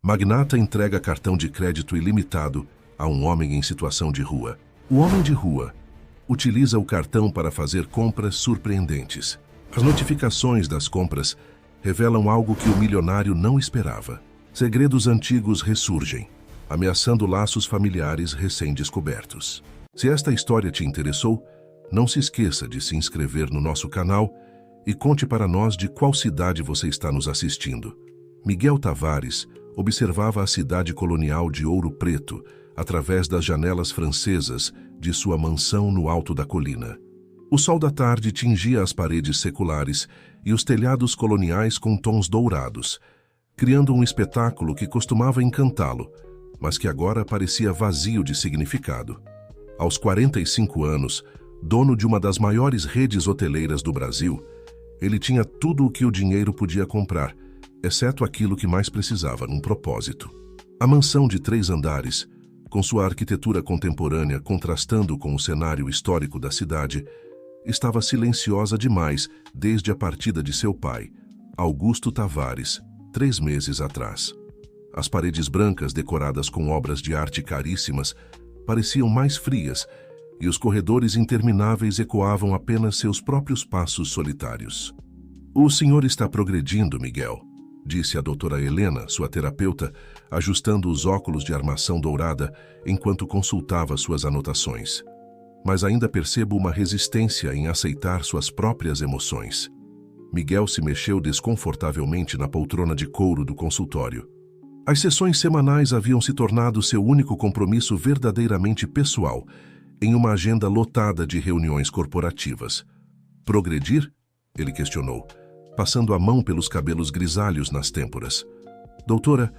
Magnata entrega cartão de crédito ilimitado a um homem em situação de rua. O homem de rua utiliza o cartão para fazer compras surpreendentes. As notificações das compras revelam algo que o milionário não esperava. Segredos antigos ressurgem, ameaçando laços familiares recém-descobertos. Se esta história te interessou, não se esqueça de se inscrever no nosso canal e conte para nós de qual cidade você está nos assistindo. Miguel Tavares observava a cidade colonial de Ouro Preto através das janelas francesas de sua mansão no alto da colina. O sol da tarde tingia as paredes seculares e os telhados coloniais com tons dourados, criando um espetáculo que costumava encantá-lo, mas que agora parecia vazio de significado. Aos 45 anos, dono de uma das maiores redes hoteleiras do Brasil, ele tinha tudo o que o dinheiro podia comprar, exceto aquilo que mais precisava, um propósito. A mansão de 3 andares, com sua arquitetura contemporânea contrastando com o cenário histórico da cidade, estava silenciosa demais desde a partida de seu pai, Augusto Tavares, 3 meses atrás. As paredes brancas decoradas com obras de arte caríssimas pareciam mais frias e os corredores intermináveis ecoavam apenas seus próprios passos solitários. "O senhor está progredindo, Miguel", disse a doutora Helena, sua terapeuta, ajustando os óculos de armação dourada enquanto consultava suas anotações. "Mas ainda percebo uma resistência em aceitar suas próprias emoções." Miguel se mexeu desconfortavelmente na poltrona de couro do consultório. As sessões semanais haviam se tornado seu único compromisso verdadeiramente pessoal, em uma agenda lotada de reuniões corporativas. "Progredir?" ele questionou, passando a mão pelos cabelos grisalhos nas têmporas. "Doutora,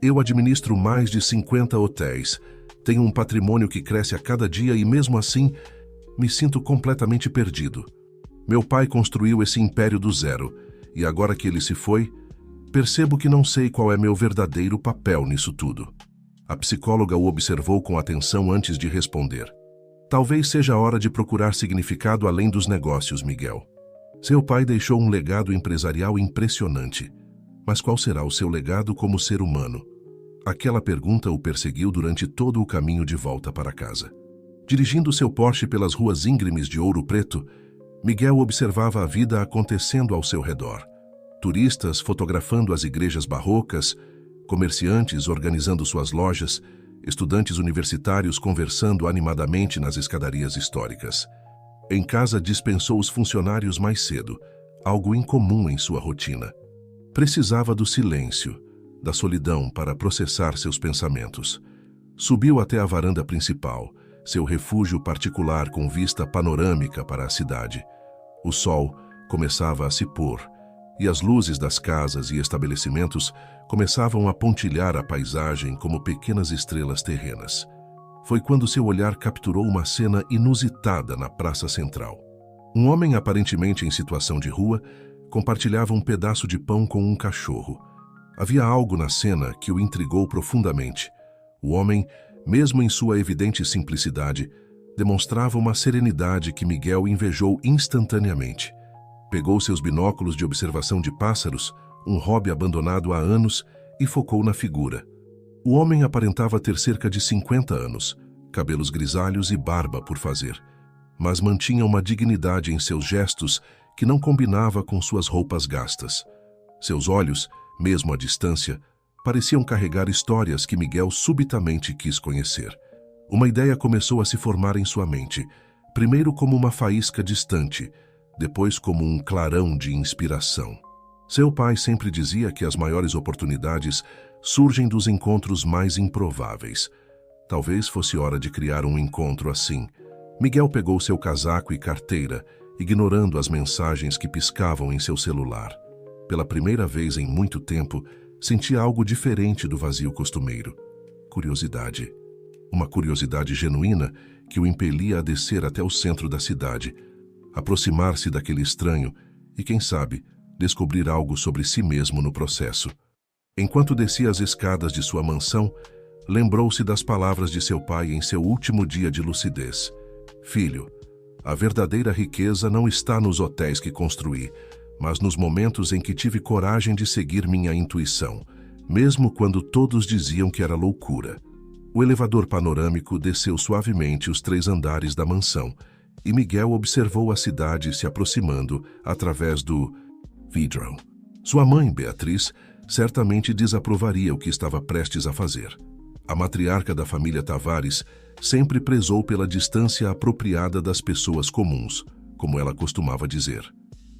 eu administro mais de 50 hotéis, tenho um patrimônio que cresce a cada dia e mesmo assim me sinto completamente perdido. Meu pai construiu esse império do zero e agora que ele se foi, percebo que não sei qual é meu verdadeiro papel nisso tudo." A psicóloga o observou com atenção antes de responder. "Talvez seja a hora de procurar significado além dos negócios, Miguel. Seu pai deixou um legado empresarial impressionante. Mas qual será o seu legado como ser humano?" Aquela pergunta o perseguiu durante todo o caminho de volta para casa. Dirigindo seu Porsche pelas ruas íngremes de Ouro Preto, Miguel observava a vida acontecendo ao seu redor. Turistas fotografando as igrejas barrocas, comerciantes organizando suas lojas, estudantes universitários conversando animadamente nas escadarias históricas. Em casa dispensou os funcionários mais cedo, algo incomum em sua rotina. Precisava do silêncio, da solidão para processar seus pensamentos. Subiu até a varanda principal, seu refúgio particular com vista panorâmica para a cidade. O sol começava a se pôr, e as luzes das casas e estabelecimentos começavam a pontilhar a paisagem como pequenas estrelas terrenas. Foi quando seu olhar capturou uma cena inusitada na praça central. Um homem aparentemente em situação de rua compartilhava um pedaço de pão com um cachorro. Havia algo na cena que o intrigou profundamente. O homem, mesmo em sua evidente simplicidade, demonstrava uma serenidade que Miguel invejou instantaneamente. Pegou seus binóculos de observação de pássaros, um hobby abandonado há anos, e focou na figura. O homem aparentava ter cerca de 50 anos, cabelos grisalhos e barba por fazer, mas mantinha uma dignidade em seus gestos que não combinava com suas roupas gastas. Seus olhos, mesmo à distância, pareciam carregar histórias que Miguel subitamente quis conhecer. Uma ideia começou a se formar em sua mente, primeiro como uma faísca distante, depois como um clarão de inspiração. Seu pai sempre dizia que as maiores oportunidades surgem dos encontros mais improváveis. Talvez fosse hora de criar um encontro assim. Miguel pegou seu casaco e carteira, ignorando as mensagens que piscavam em seu celular. Pela primeira vez em muito tempo, sentia algo diferente do vazio costumeiro. Curiosidade. Uma curiosidade genuína que o impelia a descer até o centro da cidade, aproximar-se daquele estranho e, quem sabe, descobrir algo sobre si mesmo no processo. Enquanto descia as escadas de sua mansão, lembrou-se das palavras de seu pai em seu último dia de lucidez. "Filho, a verdadeira riqueza não está nos hotéis que construí, mas nos momentos em que tive coragem de seguir minha intuição, mesmo quando todos diziam que era loucura. O elevador panorâmico desceu suavemente os 3 andares da mansão e Miguel observou a cidade se aproximando através do vidro. Sua mãe, Beatriz, certamente desaprovaria o que estava prestes a fazer. A matriarca da família Tavares sempre prezou pela distância apropriada das pessoas comuns, como ela costumava dizer.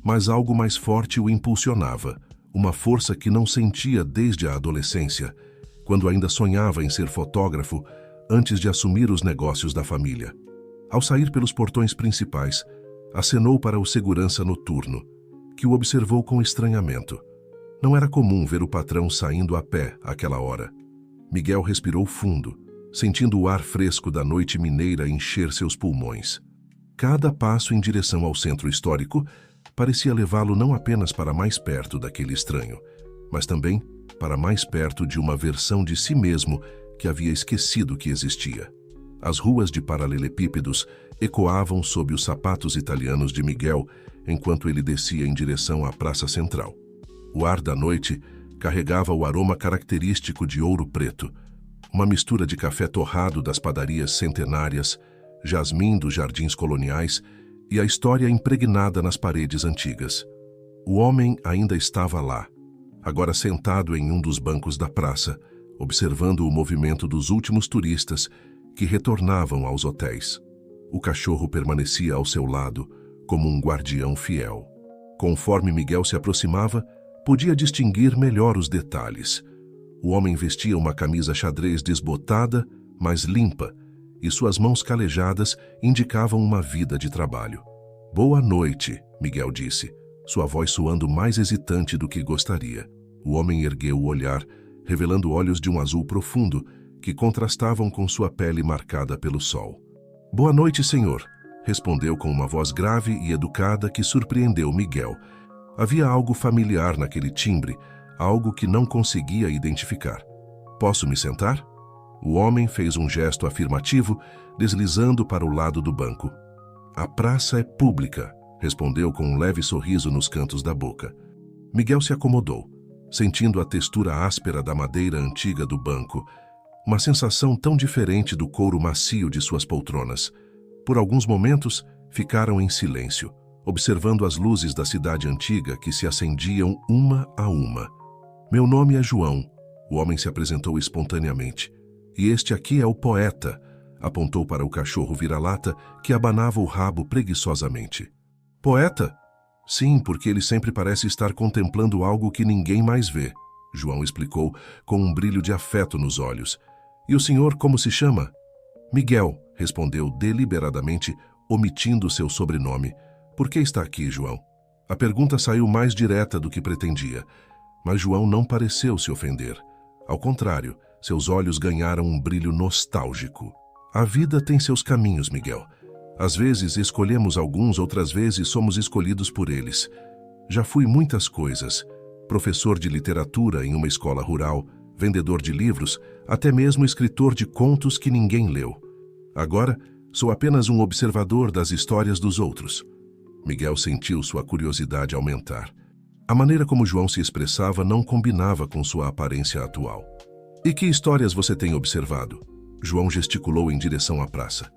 Mas algo mais forte o impulsionava, uma força que não sentia desde a adolescência, quando ainda sonhava em ser fotógrafo antes de assumir os negócios da família. Ao sair pelos portões principais, acenou para o segurança noturno, que o observou com estranhamento. Não era comum ver o patrão saindo a pé àquela hora. Miguel respirou fundo, sentindo o ar fresco da noite mineira encher seus pulmões. Cada passo em direção ao centro histórico parecia levá-lo não apenas para mais perto daquele estranho, mas também para mais perto de uma versão de si mesmo que havia esquecido que existia. As ruas de paralelepípedos ecoavam sob os sapatos italianos de Miguel enquanto ele descia em direção à praça central. O ar da noite carregava o aroma característico de ouro preto, uma mistura de café torrado das padarias centenárias, jasmim dos jardins coloniais e a história impregnada nas paredes antigas. O homem ainda estava lá, agora sentado em um dos bancos da praça, observando o movimento dos últimos turistas que retornavam aos hotéis. O cachorro permanecia ao seu lado, como um guardião fiel. Conforme Miguel se aproximava, podia distinguir melhor os detalhes. O homem vestia uma camisa xadrez desbotada, mas limpa, e suas mãos calejadas indicavam uma vida de trabalho. "Boa noite", Miguel disse, sua voz soando mais hesitante do que gostaria. O homem ergueu o olhar, revelando olhos de um azul profundo, que contrastavam com sua pele marcada pelo sol. "Boa noite, senhor", respondeu com uma voz grave e educada que surpreendeu Miguel. Havia algo familiar naquele timbre, algo que não conseguia identificar. "Posso me sentar?" O homem fez um gesto afirmativo, deslizando para o lado do banco. "A praça é pública", respondeu com um leve sorriso nos cantos da boca. Miguel se acomodou, sentindo a textura áspera da madeira antiga do banco, uma sensação tão diferente do couro macio de suas poltronas. Por alguns momentos, ficaram em silêncio, observando as luzes da cidade antiga que se acendiam uma a uma. "Meu nome é João", o homem se apresentou espontaneamente. "E este aqui é o poeta", apontou para o cachorro vira-lata que abanava o rabo preguiçosamente. "Poeta?" "Sim, porque ele sempre parece estar contemplando algo que ninguém mais vê", João explicou com um brilho de afeto nos olhos. "E o senhor como se chama?" "Miguel", respondeu deliberadamente, omitindo seu sobrenome. "Por que está aqui, João?" A pergunta saiu mais direta do que pretendia, mas João não pareceu se ofender. Ao contrário, seus olhos ganharam um brilho nostálgico. "A vida tem seus caminhos, Miguel. Às vezes escolhemos alguns, outras vezes somos escolhidos por eles. Já fui muitas coisas. Professor de literatura em uma escola rural, vendedor de livros, até mesmo escritor de contos que ninguém leu. Agora, sou apenas um observador das histórias dos outros." Miguel sentiu sua curiosidade aumentar. A maneira como João se expressava não combinava com sua aparência atual. "E que histórias você tem observado?" João gesticulou em direção à praça.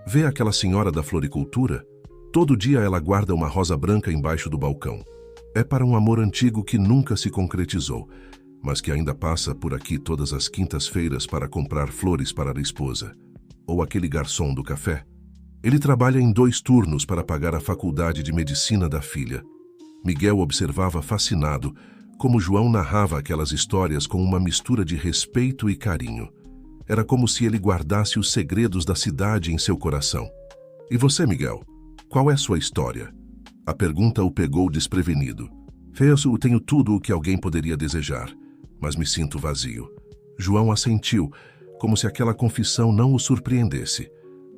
"Vê aquela senhora da floricultura? Todo dia ela guarda uma rosa branca embaixo do balcão. É para um amor antigo que nunca se concretizou, mas que ainda passa por aqui todas as quintas-feiras para comprar flores para a esposa. Ou aquele garçom do café. Ele trabalha em 2 turnos para pagar a faculdade de medicina da filha." Miguel observava fascinado como João narrava aquelas histórias com uma mistura de respeito e carinho. Era como se ele guardasse os segredos da cidade em seu coração. "E você, Miguel? Qual é sua história?" A pergunta o pegou desprevenido. "Eu tenho tudo o que alguém poderia desejar, mas me sinto vazio." João assentiu, como se aquela confissão não o surpreendesse.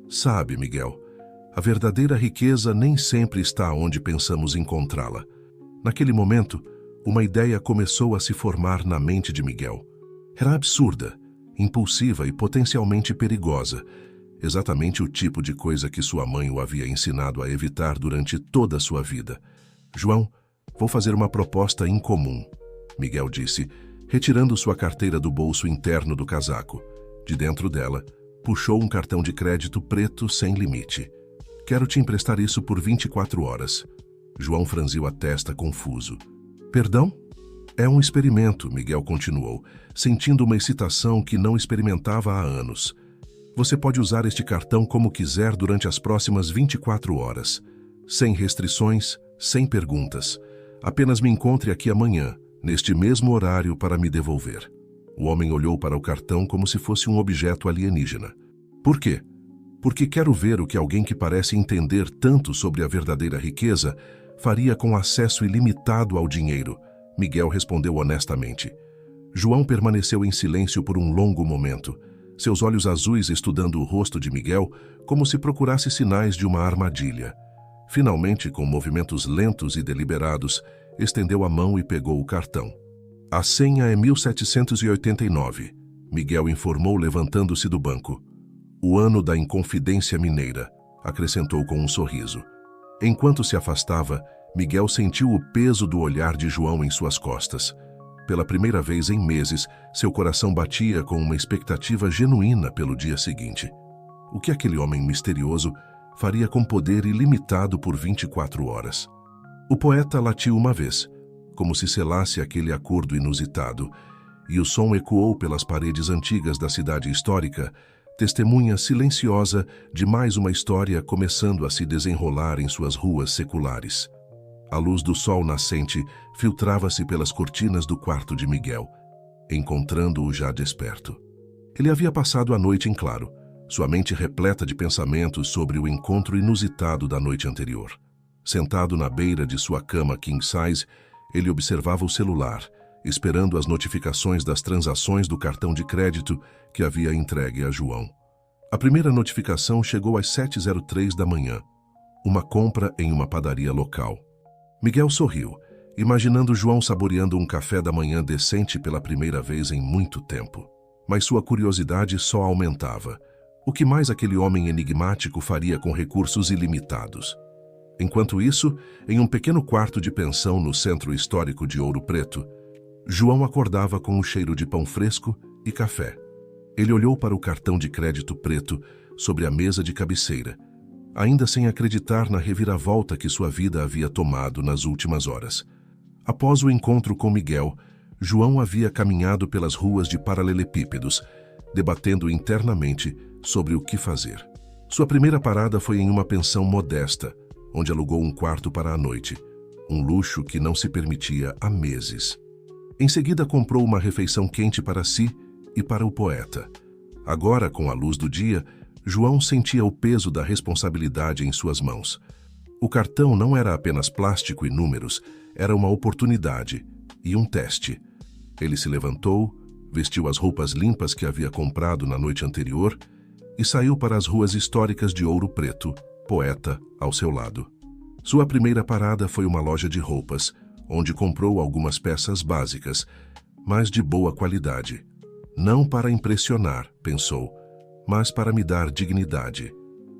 "Sabe, Miguel, a verdadeira riqueza nem sempre está onde pensamos encontrá-la." Naquele momento, uma ideia começou a se formar na mente de Miguel. Era absurda, impulsiva e potencialmente perigosa, exatamente o tipo de coisa que sua mãe o havia ensinado a evitar durante toda a sua vida. "João, vou fazer uma proposta incomum", Miguel disse, retirando sua carteira do bolso interno do casaco. De dentro dela, puxou um cartão de crédito preto sem limite. Quero te emprestar isso por 24 horas. João franziu a testa confuso. Perdão? É um experimento, Miguel continuou, sentindo uma excitação que não experimentava há anos. Você pode usar este cartão como quiser durante as próximas 24 horas. Sem restrições, sem perguntas. Apenas me encontre aqui amanhã, neste mesmo horário, para me devolver. O homem olhou para o cartão como se fosse um objeto alienígena. Por quê? Porque quero ver o que alguém que parece entender tanto sobre a verdadeira riqueza faria com acesso ilimitado ao dinheiro, Miguel respondeu honestamente. João permaneceu em silêncio por um longo momento, seus olhos azuis estudando o rosto de Miguel como se procurasse sinais de uma armadilha. Finalmente, com movimentos lentos e deliberados, estendeu a mão e pegou o cartão. A senha é 1789, Miguel informou levantando-se do banco. O ano da Inconfidência Mineira, acrescentou com um sorriso. Enquanto se afastava, Miguel sentiu o peso do olhar de João em suas costas. Pela primeira vez em meses, seu coração batia com uma expectativa genuína pelo dia seguinte. O que aquele homem misterioso faria com poder ilimitado por 24 horas? O poeta latiu uma vez, como se selasse aquele acordo inusitado, e o som ecoou pelas paredes antigas da cidade histórica, testemunha silenciosa de mais uma história começando a se desenrolar em suas ruas seculares. A luz do sol nascente filtrava-se pelas cortinas do quarto de Miguel, encontrando-o já desperto. Ele havia passado a noite em claro, sua mente repleta de pensamentos sobre o encontro inusitado da noite anterior. Sentado na beira de sua cama king size, ele observava o celular, esperando as notificações das transações do cartão de crédito que havia entregue a João. A primeira notificação chegou às 7h03 da manhã, uma compra em uma padaria local. Miguel sorriu, imaginando João saboreando um café da manhã decente pela primeira vez em muito tempo. Mas sua curiosidade só aumentava. O que mais aquele homem enigmático faria com recursos ilimitados? Enquanto isso, em um pequeno quarto de pensão no centro histórico de Ouro Preto, João acordava com o cheiro de pão fresco e café. Ele olhou para o cartão de crédito preto sobre a mesa de cabeceira, ainda sem acreditar na reviravolta que sua vida havia tomado nas últimas horas. Após o encontro com Miguel, João havia caminhado pelas ruas de paralelepípedos, debatendo internamente sobre o que fazer. Sua primeira parada foi em uma pensão modesta, onde alugou um quarto para a noite, um luxo que não se permitia há meses. Em seguida, comprou uma refeição quente para si e para o poeta. Agora, com a luz do dia, João sentia o peso da responsabilidade em suas mãos. O cartão não era apenas plástico e números, era uma oportunidade e um teste. Ele se levantou, vestiu as roupas limpas que havia comprado na noite anterior e saiu para as ruas históricas de Ouro Preto, poeta ao seu lado. Sua primeira parada foi uma loja de roupas, onde comprou algumas peças básicas, mas de boa qualidade. Não para impressionar, pensou, mas para me dar dignidade.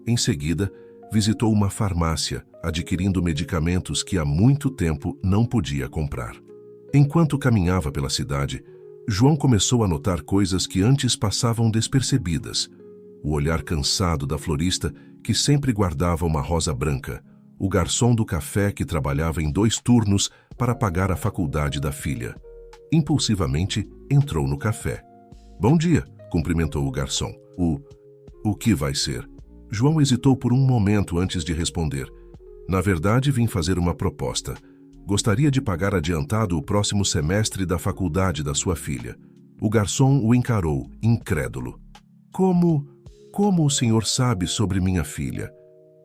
Em seguida, visitou uma farmácia, adquirindo medicamentos que há muito tempo não podia comprar. Enquanto caminhava pela cidade, João começou a notar coisas que antes passavam despercebidas. O olhar cansado da florista, que sempre guardava uma rosa branca, o garçom do café que trabalhava em 2 turnos para pagar a faculdade da filha. Impulsivamente, entrou no café. "Bom dia", cumprimentou o garçom. O que vai ser?" João hesitou por um momento antes de responder. "Na verdade, vim fazer uma proposta. Gostaria de pagar adiantado o próximo semestre da faculdade da sua filha." O garçom o encarou, incrédulo. Como o senhor sabe sobre minha filha?"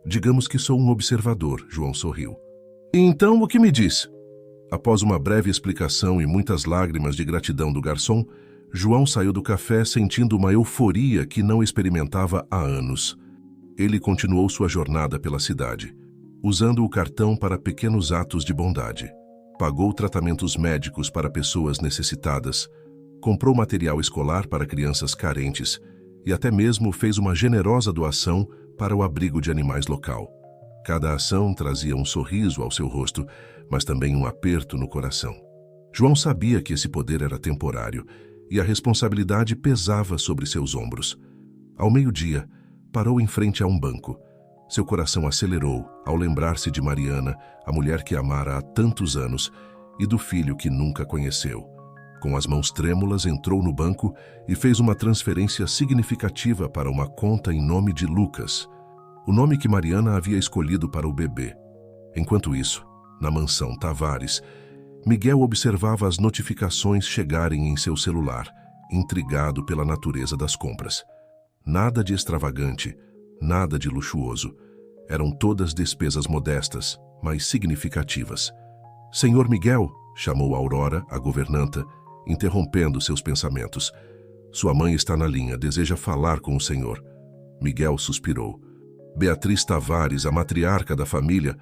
"Digamos que sou um observador", João sorriu. "Então, o que me diz?" Após uma breve explicação e muitas lágrimas de gratidão do garçom, João saiu do café sentindo uma euforia que não experimentava há anos. Ele continuou sua jornada pela cidade, usando o cartão para pequenos atos de bondade. Pagou tratamentos médicos para pessoas necessitadas, comprou material escolar para crianças carentes e até mesmo fez uma generosa doação para o abrigo de animais local. Cada ação trazia um sorriso ao seu rosto, mas também um aperto no coração. João sabia que esse poder era temporário e a responsabilidade pesava sobre seus ombros. Ao meio-dia, parou em frente a um banco. Seu coração acelerou ao lembrar-se de Mariana, a mulher que amara há tantos anos, e do filho que nunca conheceu. Com as mãos trêmulas, entrou no banco e fez uma transferência significativa para uma conta em nome de Lucas, o nome que Mariana havia escolhido para o bebê. Enquanto isso, na mansão Tavares, Miguel observava as notificações chegarem em seu celular, intrigado pela natureza das compras. Nada de extravagante, nada de luxuoso. Eram todas despesas modestas, mas significativas. "Senhor Miguel", chamou Aurora, a governanta, interrompendo seus pensamentos. "Sua mãe está na linha, deseja falar com o senhor." Miguel suspirou. Beatriz Tavares, a matriarca da família,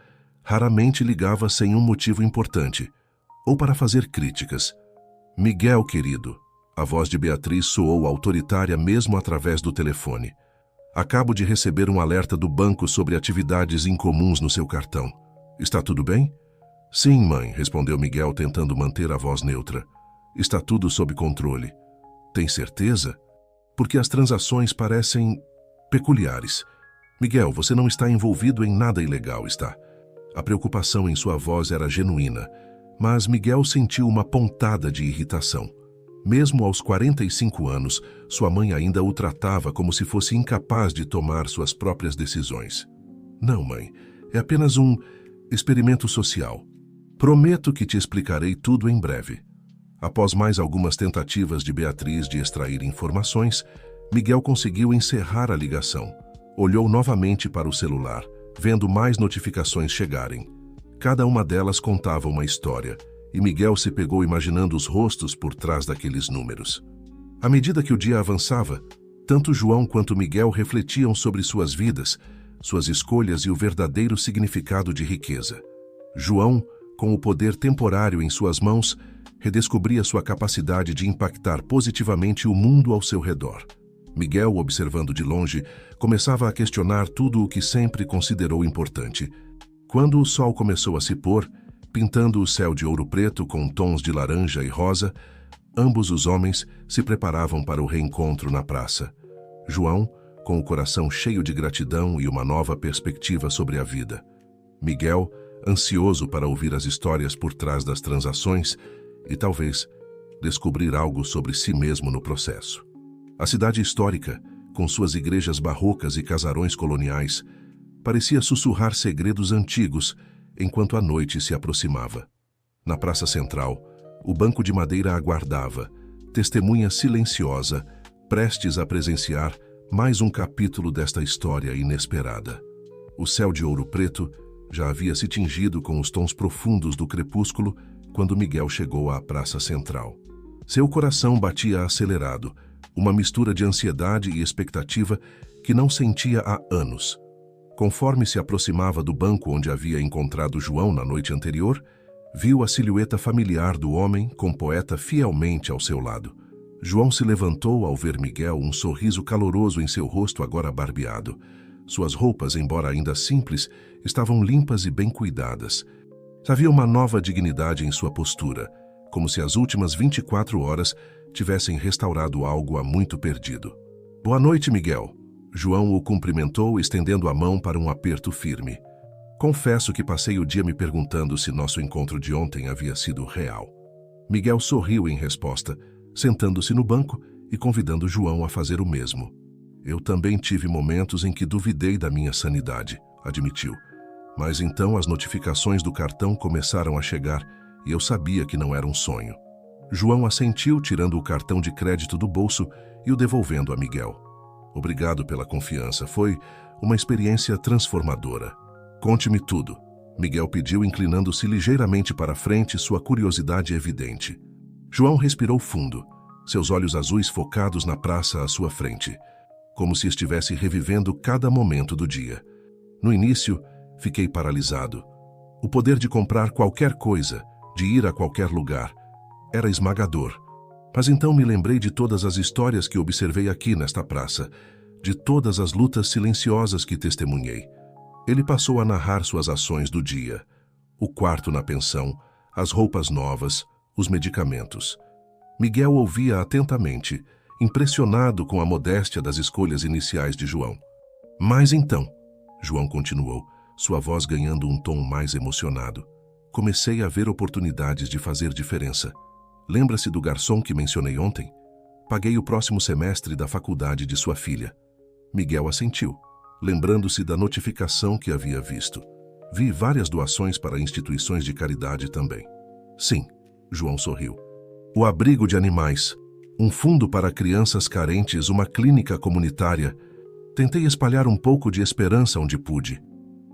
raramente ligava sem um motivo importante, ou para fazer críticas. "Miguel, querido", a voz de Beatriz soou autoritária mesmo através do telefone. "Acabo de receber um alerta do banco sobre atividades incomuns no seu cartão. Está tudo bem?" "Sim, mãe", respondeu Miguel, tentando manter a voz neutra. "Está tudo sob controle." "Tem certeza? Porque as transações parecem peculiares." "Miguel, você não está envolvido em nada ilegal, está?" A preocupação em sua voz era genuína, mas Miguel sentiu uma pontada de irritação. Mesmo aos 45 anos, sua mãe ainda o tratava como se fosse incapaz de tomar suas próprias decisões. "Não, mãe, é apenas um experimento social. Prometo que te explicarei tudo em breve." Após mais algumas tentativas de Beatriz de extrair informações, Miguel conseguiu encerrar a ligação. Olhou novamente para o celular, vendo mais notificações chegarem. Cada uma delas contava uma história, e Miguel se pegou imaginando os rostos por trás daqueles números. À medida que o dia avançava, tanto João quanto Miguel refletiam sobre suas vidas, suas escolhas e o verdadeiro significado de riqueza. João, com o poder temporário em suas mãos, redescobria sua capacidade de impactar positivamente o mundo ao seu redor. Miguel, observando de longe, começava a questionar tudo o que sempre considerou importante. Quando o sol começou a se pôr, pintando o céu de ouro preto com tons de laranja e rosa, ambos os homens se preparavam para o reencontro na praça. João, com o coração cheio de gratidão e uma nova perspectiva sobre a vida. Miguel, ansioso para ouvir as histórias por trás das transações e, talvez, descobrir algo sobre si mesmo no processo. A cidade histórica, com suas igrejas barrocas e casarões coloniais, parecia sussurrar segredos antigos enquanto a noite se aproximava. Na praça central, o banco de madeira aguardava, testemunha silenciosa, prestes a presenciar mais um capítulo desta história inesperada. O céu de ouro preto já havia se tingido com os tons profundos do crepúsculo quando Miguel chegou à praça central. Seu coração batia acelerado, uma mistura de ansiedade e expectativa que não sentia há anos. Conforme se aproximava do banco onde havia encontrado João na noite anterior, viu a silhueta familiar do homem com o poeta fielmente ao seu lado. João se levantou ao ver Miguel, um sorriso caloroso em seu rosto agora barbeado. Suas roupas, embora ainda simples, estavam limpas e bem cuidadas. Havia uma nova dignidade em sua postura, como se as últimas 24 horas tivessem restaurado algo há muito perdido. "Boa noite, Miguel." João o cumprimentou, estendendo a mão para um aperto firme. "Confesso que passei o dia me perguntando se nosso encontro de ontem havia sido real." Miguel sorriu em resposta, sentando-se no banco e convidando João a fazer o mesmo. "Eu também tive momentos em que duvidei da minha sanidade", admitiu. "Mas então as notificações do cartão começaram a chegar e eu sabia que não era um sonho." João assentiu, tirando o cartão de crédito do bolso e o devolvendo a Miguel. "Obrigado pela confiança. Foi uma experiência transformadora." "Conte-me tudo", Miguel pediu, inclinando-se ligeiramente para frente, sua curiosidade evidente. João respirou fundo, seus olhos azuis focados na praça à sua frente, como se estivesse revivendo cada momento do dia. "No início, fiquei paralisado. O poder de comprar qualquer coisa, de ir a qualquer lugar, era esmagador. Mas então me lembrei de todas as histórias que observei aqui nesta praça, de todas as lutas silenciosas que testemunhei." Ele passou a narrar suas ações do dia. O quarto na pensão, as roupas novas, os medicamentos. Miguel ouvia atentamente, impressionado com a modéstia das escolhas iniciais de João. Mas então, João continuou, sua voz ganhando um tom mais emocionado, comecei a ver oportunidades de fazer diferença. Lembra-se do garçom que mencionei ontem? Paguei o próximo semestre da faculdade de sua filha. Miguel assentiu, lembrando-se da notificação que havia visto. Vi várias doações para instituições de caridade também. Sim, João sorriu. O abrigo de animais, um fundo para crianças carentes, uma clínica comunitária. Tentei espalhar um pouco de esperança onde pude.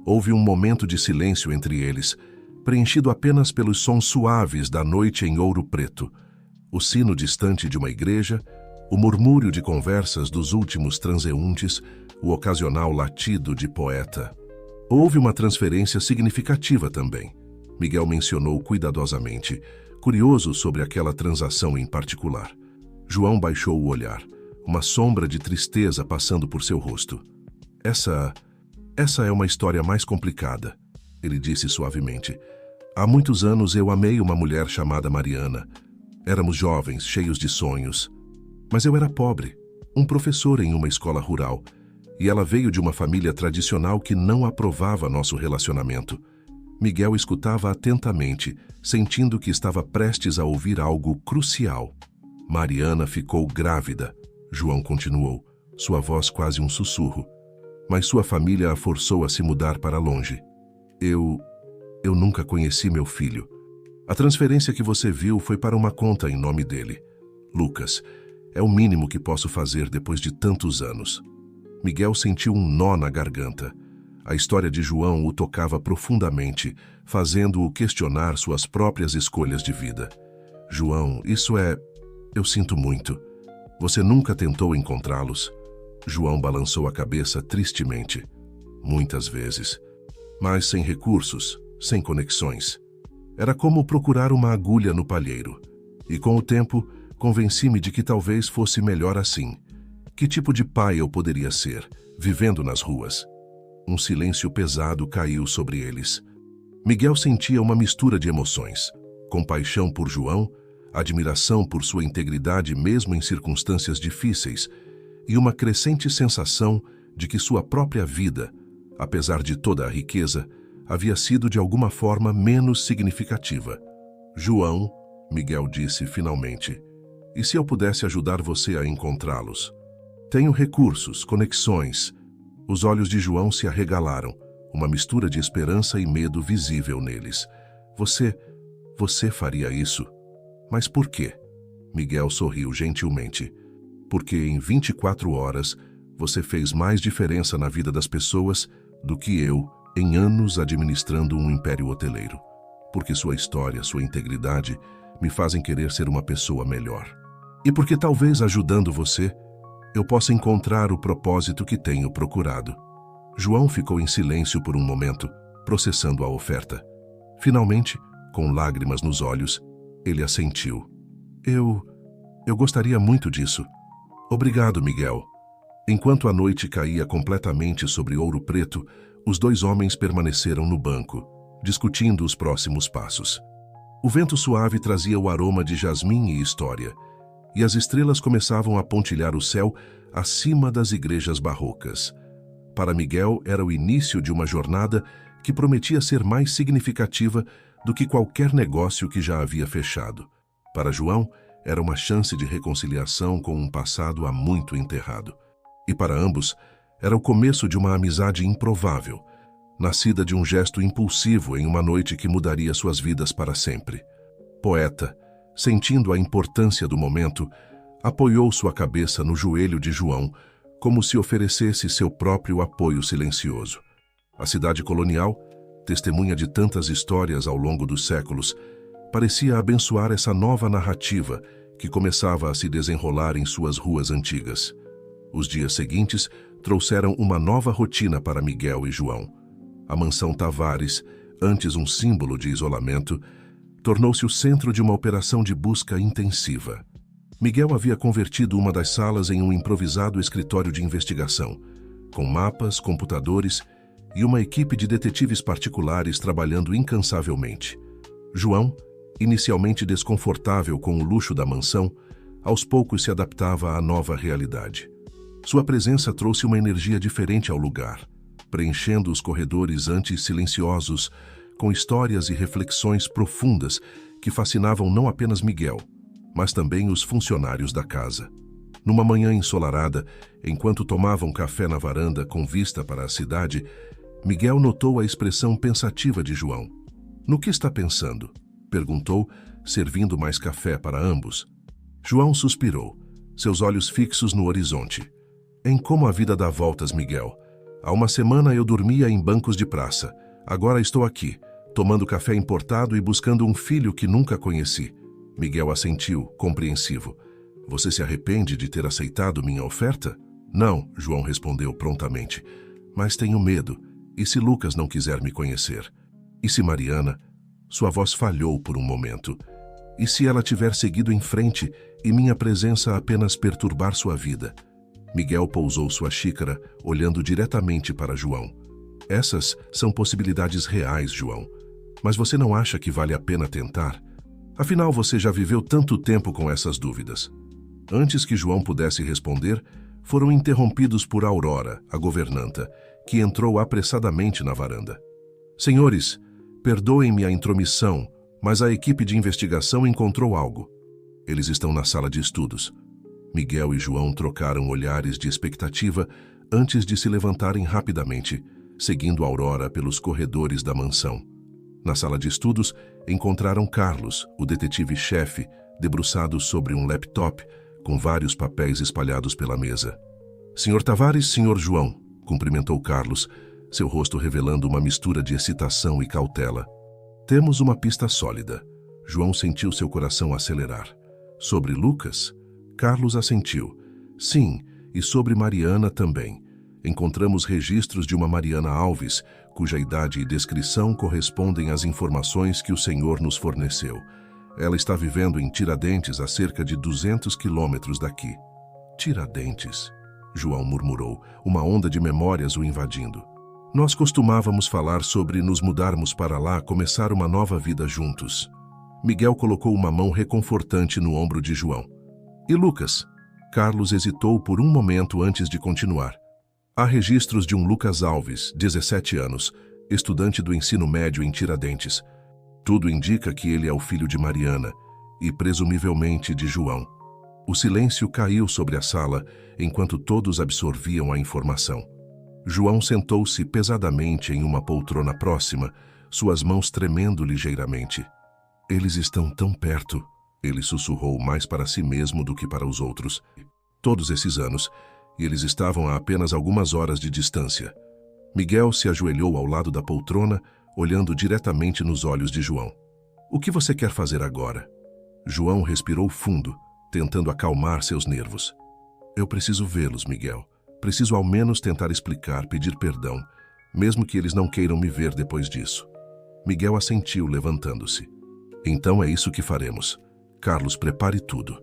Houve um momento de silêncio entre eles, preenchido apenas pelos sons suaves da noite em Ouro Preto, o sino distante de uma igreja, o murmúrio de conversas dos últimos transeuntes, o ocasional latido de Poeta. Houve uma transferência significativa também. Miguel mencionou cuidadosamente, curioso sobre aquela transação em particular. João baixou o olhar, uma sombra de tristeza passando por seu rosto. Essa é uma história mais complicada, ele disse suavemente. Há muitos anos eu amei uma mulher chamada Mariana. Éramos jovens, cheios de sonhos. Mas eu era pobre, um professor em uma escola rural, e ela veio de uma família tradicional que não aprovava nosso relacionamento. Miguel escutava atentamente, sentindo que estava prestes a ouvir algo crucial. Mariana ficou grávida, João continuou, sua voz quase um sussurro. Mas sua família a forçou a se mudar para longe. Eu nunca conheci meu filho. A transferência que você viu foi para uma conta em nome dele. Lucas, é o mínimo que posso fazer depois de tantos anos. Miguel sentiu um nó na garganta. A história de João o tocava profundamente, fazendo-o questionar suas próprias escolhas de vida. João, eu sinto muito. Você nunca tentou encontrá-los? João balançou a cabeça tristemente. Muitas vezes. Mas sem recursos, sem conexões. Era como procurar uma agulha no palheiro. E com o tempo, convenci-me de que talvez fosse melhor assim. Que tipo de pai eu poderia ser, vivendo nas ruas? Um silêncio pesado caiu sobre eles. Miguel sentia uma mistura de emoções. Compaixão por João, admiração por sua integridade mesmo em circunstâncias difíceis, e uma crescente sensação de que sua própria vida, apesar de toda a riqueza, havia sido de alguma forma menos significativa. João, Miguel disse finalmente, e se eu pudesse ajudar você a encontrá-los? Tenho recursos, conexões. Os olhos de João se arregalaram, uma mistura de esperança e medo visível neles. Você faria isso? Mas por quê? Miguel sorriu gentilmente. Porque em 24 horas você fez mais diferença na vida das pessoas do que eu em anos administrando um império hoteleiro. Porque sua história, sua integridade me fazem querer ser uma pessoa melhor. E porque talvez ajudando você, eu possa encontrar o propósito que tenho procurado. João ficou em silêncio por um momento, processando a oferta. Finalmente, com lágrimas nos olhos, ele assentiu. Eu gostaria muito disso. Obrigado, Miguel. Enquanto a noite caía completamente sobre Ouro Preto, os dois homens permaneceram no banco, discutindo os próximos passos. O vento suave trazia o aroma de jasmim e história, e as estrelas começavam a pontilhar o céu acima das igrejas barrocas. Para Miguel era o início de uma jornada que prometia ser mais significativa do que qualquer negócio que já havia fechado. Para João, era uma chance de reconciliação com um passado há muito enterrado. E para ambos, era o começo de uma amizade improvável, nascida de um gesto impulsivo em uma noite que mudaria suas vidas para sempre. Poeta, sentindo a importância do momento, apoiou sua cabeça no joelho de João, como se oferecesse seu próprio apoio silencioso. A cidade colonial, testemunha de tantas histórias ao longo dos séculos, parecia abençoar essa nova narrativa que começava a se desenrolar em suas ruas antigas. Os dias seguintes trouxeram uma nova rotina para Miguel e João. A mansão Tavares, antes um símbolo de isolamento, tornou-se o centro de uma operação de busca intensiva. Miguel havia convertido uma das salas em um improvisado escritório de investigação, com mapas, computadores e uma equipe de detetives particulares trabalhando incansavelmente. João, Inicialmente desconfortável com o luxo da mansão, aos poucos se adaptava à nova realidade. Sua presença trouxe uma energia diferente ao lugar, preenchendo os corredores antes silenciosos com histórias e reflexões profundas que fascinavam não apenas Miguel, mas também os funcionários da casa. Numa manhã ensolarada, enquanto tomavam café na varanda com vista para a cidade, Miguel notou a expressão pensativa de João. "No que está pensando?" perguntou, servindo mais café para ambos. João suspirou, seus olhos fixos no horizonte. "Em como a vida dá voltas, Miguel. Há uma semana eu dormia em bancos de praça. Agora estou aqui, tomando café importado e buscando um filho que nunca conheci." Miguel assentiu, compreensivo. "Você se arrepende de ter aceitado minha oferta?" "Não", João respondeu prontamente. "Mas tenho medo. E se Lucas não quiser me conhecer? E se Mariana?" Sua voz falhou por um momento. "E se ela tiver seguido em frente e minha presença apenas perturbar sua vida?" Miguel pousou sua xícara, olhando diretamente para João. "Essas são possibilidades reais, João. Mas você não acha que vale a pena tentar? Afinal, você já viveu tanto tempo com essas dúvidas." Antes que João pudesse responder, foram interrompidos por Aurora, a governanta, que entrou apressadamente na varanda. "Senhores, perdoem-me a intromissão, mas a equipe de investigação encontrou algo. Eles estão na sala de estudos." Miguel e João trocaram olhares de expectativa antes de se levantarem rapidamente, seguindo Aurora pelos corredores da mansão. Na sala de estudos, encontraram Carlos, o detetive-chefe, debruçado sobre um laptop, com vários papéis espalhados pela mesa. "Senhor Tavares, senhor João", cumprimentou Carlos, seu rosto revelando uma mistura de excitação e cautela. "Temos uma pista sólida." João sentiu seu coração acelerar. "Sobre Lucas?" Carlos assentiu. "Sim, e sobre Mariana também. Encontramos registros de uma Mariana Alves, cuja idade e descrição correspondem às informações que o senhor nos forneceu. Ela está vivendo em Tiradentes, a cerca de 200 quilômetros daqui." "Tiradentes?" João murmurou, uma onda de memórias o invadindo. "Nós costumávamos falar sobre nos mudarmos para lá, começar uma nova vida juntos." Miguel colocou uma mão reconfortante no ombro de João. "E Lucas?" Carlos hesitou por um momento antes de continuar. "Há registros de um Lucas Alves, 17 anos, estudante do ensino médio em Tiradentes. Tudo indica que ele é o filho de Mariana e, presumivelmente, de João." O silêncio caiu sobre a sala enquanto todos absorviam a informação. João sentou-se pesadamente em uma poltrona próxima, suas mãos tremendo ligeiramente. "Eles estão tão perto", ele sussurrou mais para si mesmo do que para os outros. "Todos esses anos, e eles estavam a apenas algumas horas de distância." Miguel se ajoelhou ao lado da poltrona, olhando diretamente nos olhos de João. "O que você quer fazer agora?" João respirou fundo, tentando acalmar seus nervos. "Eu preciso vê-los, Miguel. Preciso ao menos tentar explicar, pedir perdão, mesmo que eles não queiram me ver depois disso." Miguel assentiu, levantando-se. "Então é isso que faremos. Carlos, prepare tudo.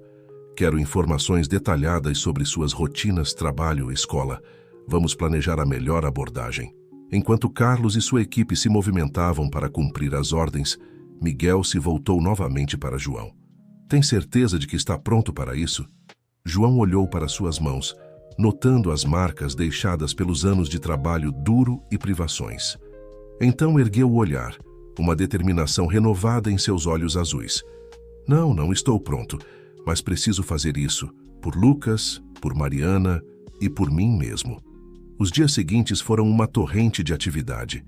Quero informações detalhadas sobre suas rotinas, trabalho, escola. Vamos planejar a melhor abordagem." Enquanto Carlos e sua equipe se movimentavam para cumprir as ordens, Miguel se voltou novamente para João. "Tem certeza de que está pronto para isso?" João olhou para suas mãos, notando as marcas deixadas pelos anos de trabalho duro e privações. Então ergueu o olhar, uma determinação renovada em seus olhos azuis. Não estou pronto, mas preciso fazer isso, por Lucas, por Mariana e por mim mesmo." Os dias seguintes foram uma torrente de atividade.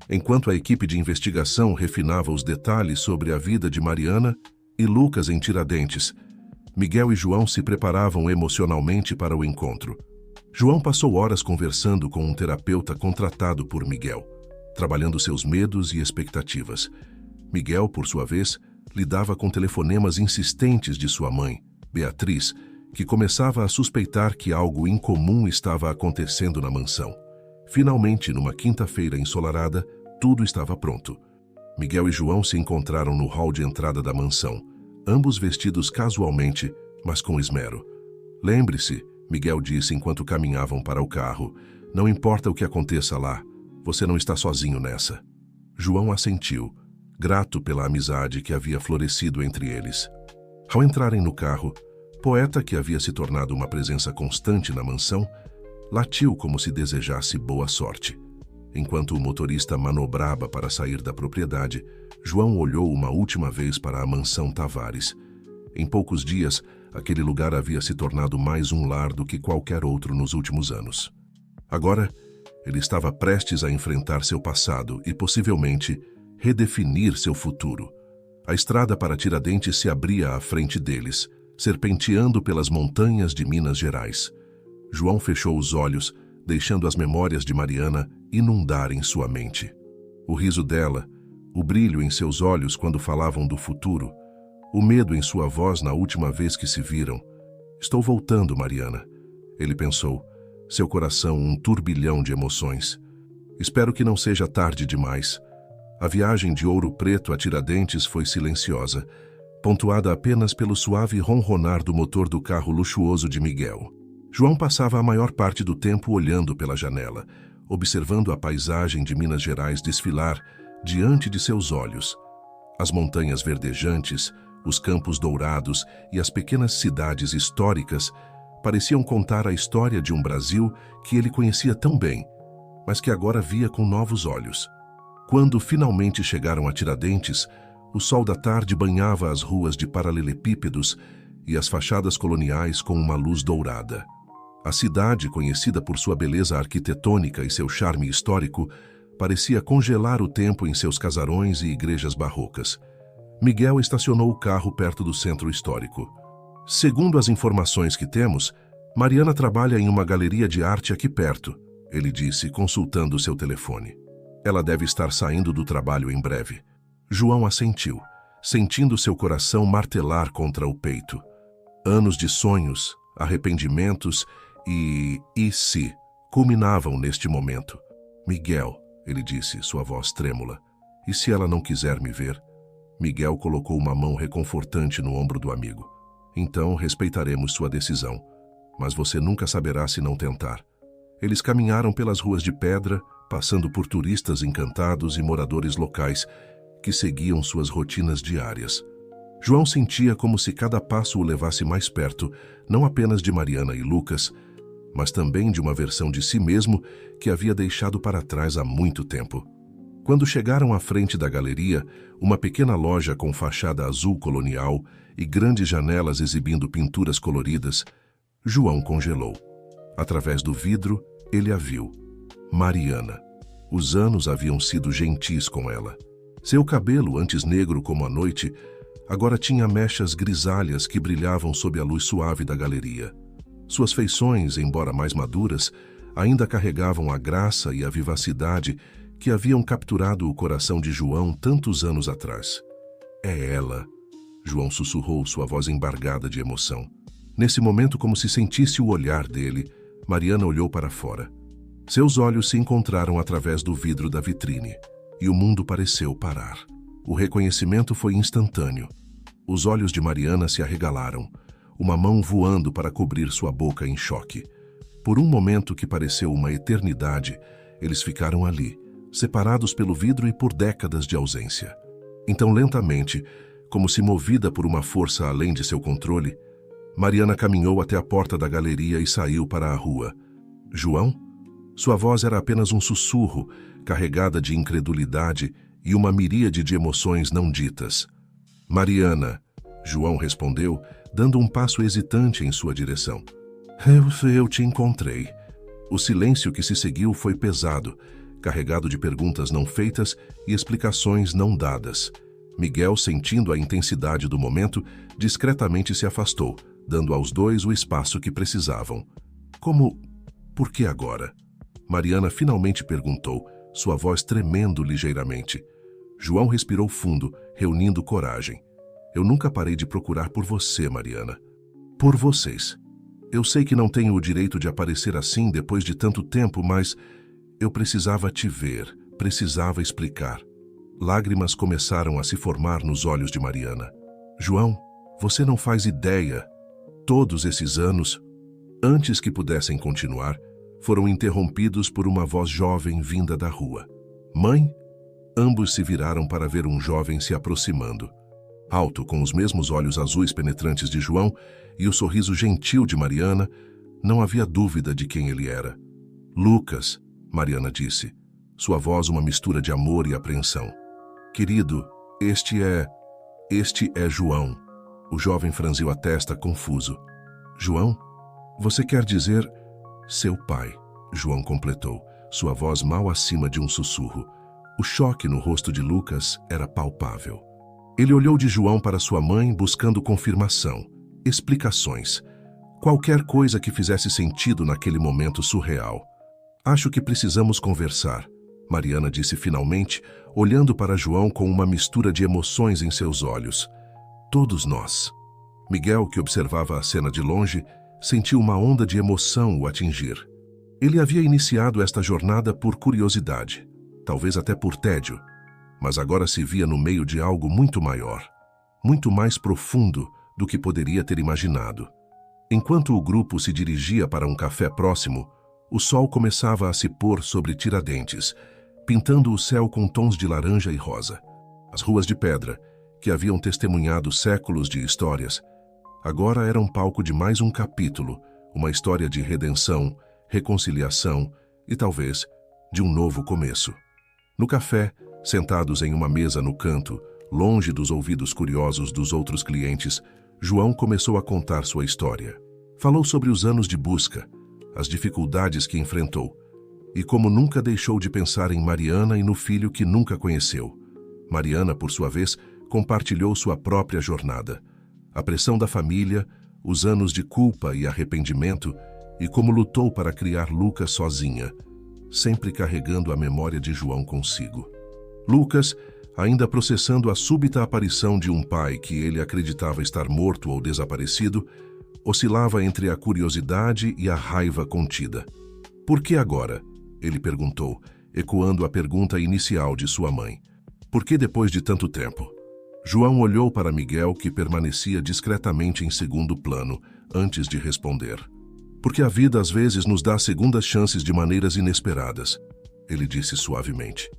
Enquanto a equipe de investigação refinava os detalhes sobre a vida de Mariana e Lucas em Tiradentes, Miguel e João se preparavam emocionalmente para o encontro. João passou horas conversando com um terapeuta contratado por Miguel, trabalhando seus medos e expectativas. Miguel, por sua vez, lidava com telefonemas insistentes de sua mãe, Beatriz, que começava a suspeitar que algo incomum estava acontecendo na mansão. Finalmente, numa quinta-feira ensolarada, tudo estava pronto. Miguel e João se encontraram no hall de entrada da mansão, ambos vestidos casualmente, mas com esmero. "Lembre-se", Miguel disse enquanto caminhavam para o carro, "não importa o que aconteça lá, você não está sozinho nessa." João assentiu, grato pela amizade que havia florescido entre eles. Ao entrarem no carro, Poeta, que havia se tornado uma presença constante na mansão, latiu como se desejasse boa sorte. Enquanto o motorista manobrava para sair da propriedade, João olhou uma última vez para a mansão Tavares. Em poucos dias, aquele lugar havia se tornado mais um lar do que qualquer outro nos últimos anos. Agora, ele estava prestes a enfrentar seu passado e, possivelmente, redefinir seu futuro. A estrada para Tiradentes se abria à frente deles, serpenteando pelas montanhas de Minas Gerais. João fechou os olhos, deixando as memórias de Mariana inundarem sua mente. O riso dela, o brilho em seus olhos quando falavam do futuro, o medo em sua voz na última vez que se viram. Estou voltando, Mariana, ele pensou, seu coração um turbilhão de emoções. Espero que não seja tarde demais. A viagem de Ouro Preto a Tiradentes foi silenciosa, pontuada apenas pelo suave ronronar do motor do carro luxuoso de Miguel. João passava a maior parte do tempo olhando pela janela, observando a paisagem de Minas Gerais desfilar diante de seus olhos. As montanhas verdejantes, os campos dourados e as pequenas cidades históricas pareciam contar a história de um Brasil que ele conhecia tão bem, mas que agora via com novos olhos. Quando finalmente chegaram a Tiradentes, o sol da tarde banhava as ruas de paralelepípedos e as fachadas coloniais com uma luz dourada. A cidade, conhecida por sua beleza arquitetônica e seu charme histórico, parecia congelar o tempo em seus casarões e igrejas barrocas. Miguel estacionou o carro perto do centro histórico. Segundo as informações que temos, Mariana trabalha em uma galeria de arte aqui perto, ele disse, consultando seu telefone. Ela deve estar saindo do trabalho em breve. João assentiu, sentindo seu coração martelar contra o peito. Anos de sonhos, arrependimentos e se culminavam neste momento. Miguel, ele disse, sua voz trêmula, e se ela não quiser me ver? Miguel colocou uma mão reconfortante no ombro do amigo. Então respeitaremos sua decisão, mas você nunca saberá se não tentar. Eles caminharam pelas ruas de pedra, passando por turistas encantados e moradores locais que seguiam suas rotinas diárias. João sentia como se cada passo o levasse mais perto, não apenas de Mariana e Lucas, mas também de uma versão de si mesmo que havia deixado para trás há muito tempo. Quando chegaram à frente da galeria, uma pequena loja com fachada azul colonial e grandes janelas exibindo pinturas coloridas, João congelou. Através do vidro, ele a viu. Mariana. Os anos haviam sido gentis com ela. Seu cabelo, antes negro como a noite, agora tinha mechas grisalhas que brilhavam sob a luz suave da galeria. Suas feições, embora mais maduras, ainda carregavam a graça e a vivacidade que haviam capturado o coração de João tantos anos atrás. É ela, João sussurrou, sua voz embargada de emoção. Nesse momento, como se sentisse o olhar dele, Mariana olhou para fora. Seus olhos se encontraram através do vidro da vitrine, e o mundo pareceu parar. O reconhecimento foi instantâneo. Os olhos de Mariana se arregalaram, uma mão voando para cobrir sua boca em choque. Por um momento que pareceu uma eternidade, eles ficaram ali, separados pelo vidro e por décadas de ausência. Então, lentamente, como se movida por uma força além de seu controle, Mariana caminhou até a porta da galeria e saiu para a rua. João? Sua voz era apenas um sussurro, carregada de incredulidade e uma miríade de emoções não ditas. Mariana, João respondeu, dando um passo hesitante em sua direção. Eu te encontrei. O silêncio que se seguiu foi pesado, carregado de perguntas não feitas e explicações não dadas. Miguel, sentindo a intensidade do momento, discretamente se afastou, dando aos dois o espaço que precisavam. Por que agora? Mariana finalmente perguntou, sua voz tremendo ligeiramente. João respirou fundo, reunindo coragem. Eu nunca parei de procurar por você, Mariana. Por vocês. Eu sei que não tenho o direito de aparecer assim depois de tanto tempo, mas eu precisava te ver, precisava explicar. Lágrimas começaram a se formar nos olhos de Mariana. João, você não faz ideia. Todos esses anos, antes que pudessem continuar, foram interrompidos por uma voz jovem vinda da rua. Mãe? Ambos se viraram para ver um jovem se aproximando. Alto, com os mesmos olhos azuis penetrantes de João e o sorriso gentil de Mariana, não havia dúvida de quem ele era. Lucas, Mariana disse, sua voz uma mistura de amor e apreensão. Querido, este é João. O jovem franziu a testa, confuso. João? Você quer dizer... Seu pai, João completou, sua voz mal acima de um sussurro. O choque no rosto de Lucas era palpável. Ele olhou de João para sua mãe buscando confirmação, explicações, qualquer coisa que fizesse sentido naquele momento surreal. Acho que precisamos conversar, Mariana disse finalmente, olhando para João com uma mistura de emoções em seus olhos. Todos nós. Miguel, que observava a cena de longe, sentiu uma onda de emoção o atingir. Ele havia iniciado esta jornada por curiosidade, talvez até por tédio, mas agora se via no meio de algo muito maior, muito mais profundo do que poderia ter imaginado. Enquanto o grupo se dirigia para um café próximo, o sol começava a se pôr sobre Tiradentes, pintando o céu com tons de laranja e rosa. As ruas de pedra, que haviam testemunhado séculos de histórias, agora eram palco de mais um capítulo, uma história de redenção, reconciliação e, talvez, de um novo começo. No café, sentados em uma mesa no canto, longe dos ouvidos curiosos dos outros clientes, João começou a contar sua história. Falou sobre os anos de busca, as dificuldades que enfrentou, e como nunca deixou de pensar em Mariana e no filho que nunca conheceu. Mariana, por sua vez, compartilhou sua própria jornada. A pressão da família, os anos de culpa e arrependimento, e como lutou para criar Lucas sozinha, sempre carregando a memória de João consigo. Lucas, ainda processando a súbita aparição de um pai que ele acreditava estar morto ou desaparecido, oscilava entre a curiosidade e a raiva contida. Por que agora? Ele perguntou, ecoando a pergunta inicial de sua mãe. Por que depois de tanto tempo? João olhou para Miguel, que permanecia discretamente em segundo plano, antes de responder. Porque a vida às vezes nos dá segundas chances de maneiras inesperadas, ele disse suavemente.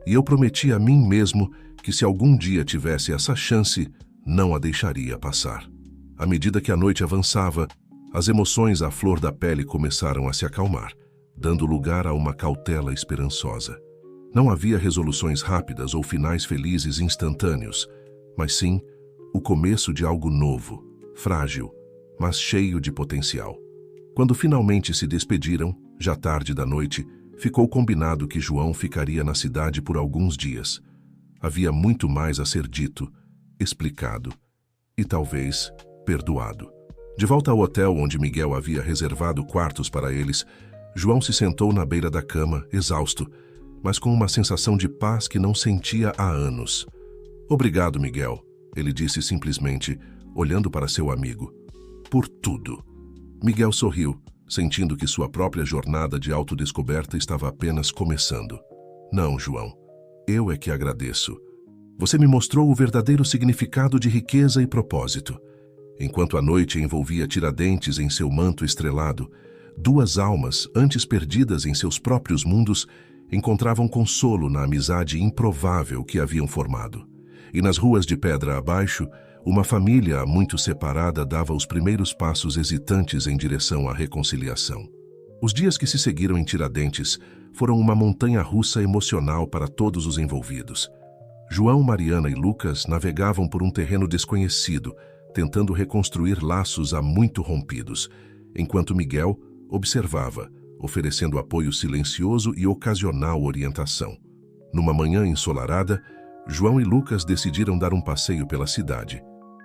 E eu prometi a mim mesmo que se algum dia tivesse essa chance, não a deixaria passar. À medida que a noite avançava, as emoções à flor da pele começaram a se acalmar, dando lugar a uma cautela esperançosa. Não havia resoluções rápidas ou finais felizes instantâneos, mas sim o começo de algo novo, frágil, mas cheio de potencial. Quando finalmente se despediram, já tarde da noite, ficou combinado que João ficaria na cidade por alguns dias. Havia muito mais a ser dito, explicado e talvez perdoado. De volta ao hotel onde Miguel havia reservado quartos para eles, João se sentou na beira da cama, exausto, mas com uma sensação de paz que não sentia há anos. Obrigado, Miguel, ele disse simplesmente, olhando para seu amigo. Por tudo. Miguel sorriu, sentindo que sua própria jornada de autodescoberta estava apenas começando. Não, João. Eu é que agradeço. Você me mostrou o verdadeiro significado de riqueza e propósito. Enquanto a noite envolvia Tiradentes em seu manto estrelado, duas almas, antes perdidas em seus próprios mundos, encontravam consolo na amizade improvável que haviam formado. E nas ruas de pedra abaixo, uma família muito separada dava os primeiros passos hesitantes em direção à reconciliação. Os dias que se seguiram em Tiradentes foram uma montanha-russa emocional para todos os envolvidos. João, Mariana e Lucas navegavam por um terreno desconhecido, tentando reconstruir laços há muito rompidos, enquanto Miguel observava, oferecendo apoio silencioso e ocasional orientação. Numa manhã ensolarada, João e Lucas decidiram dar um passeio pela cidade.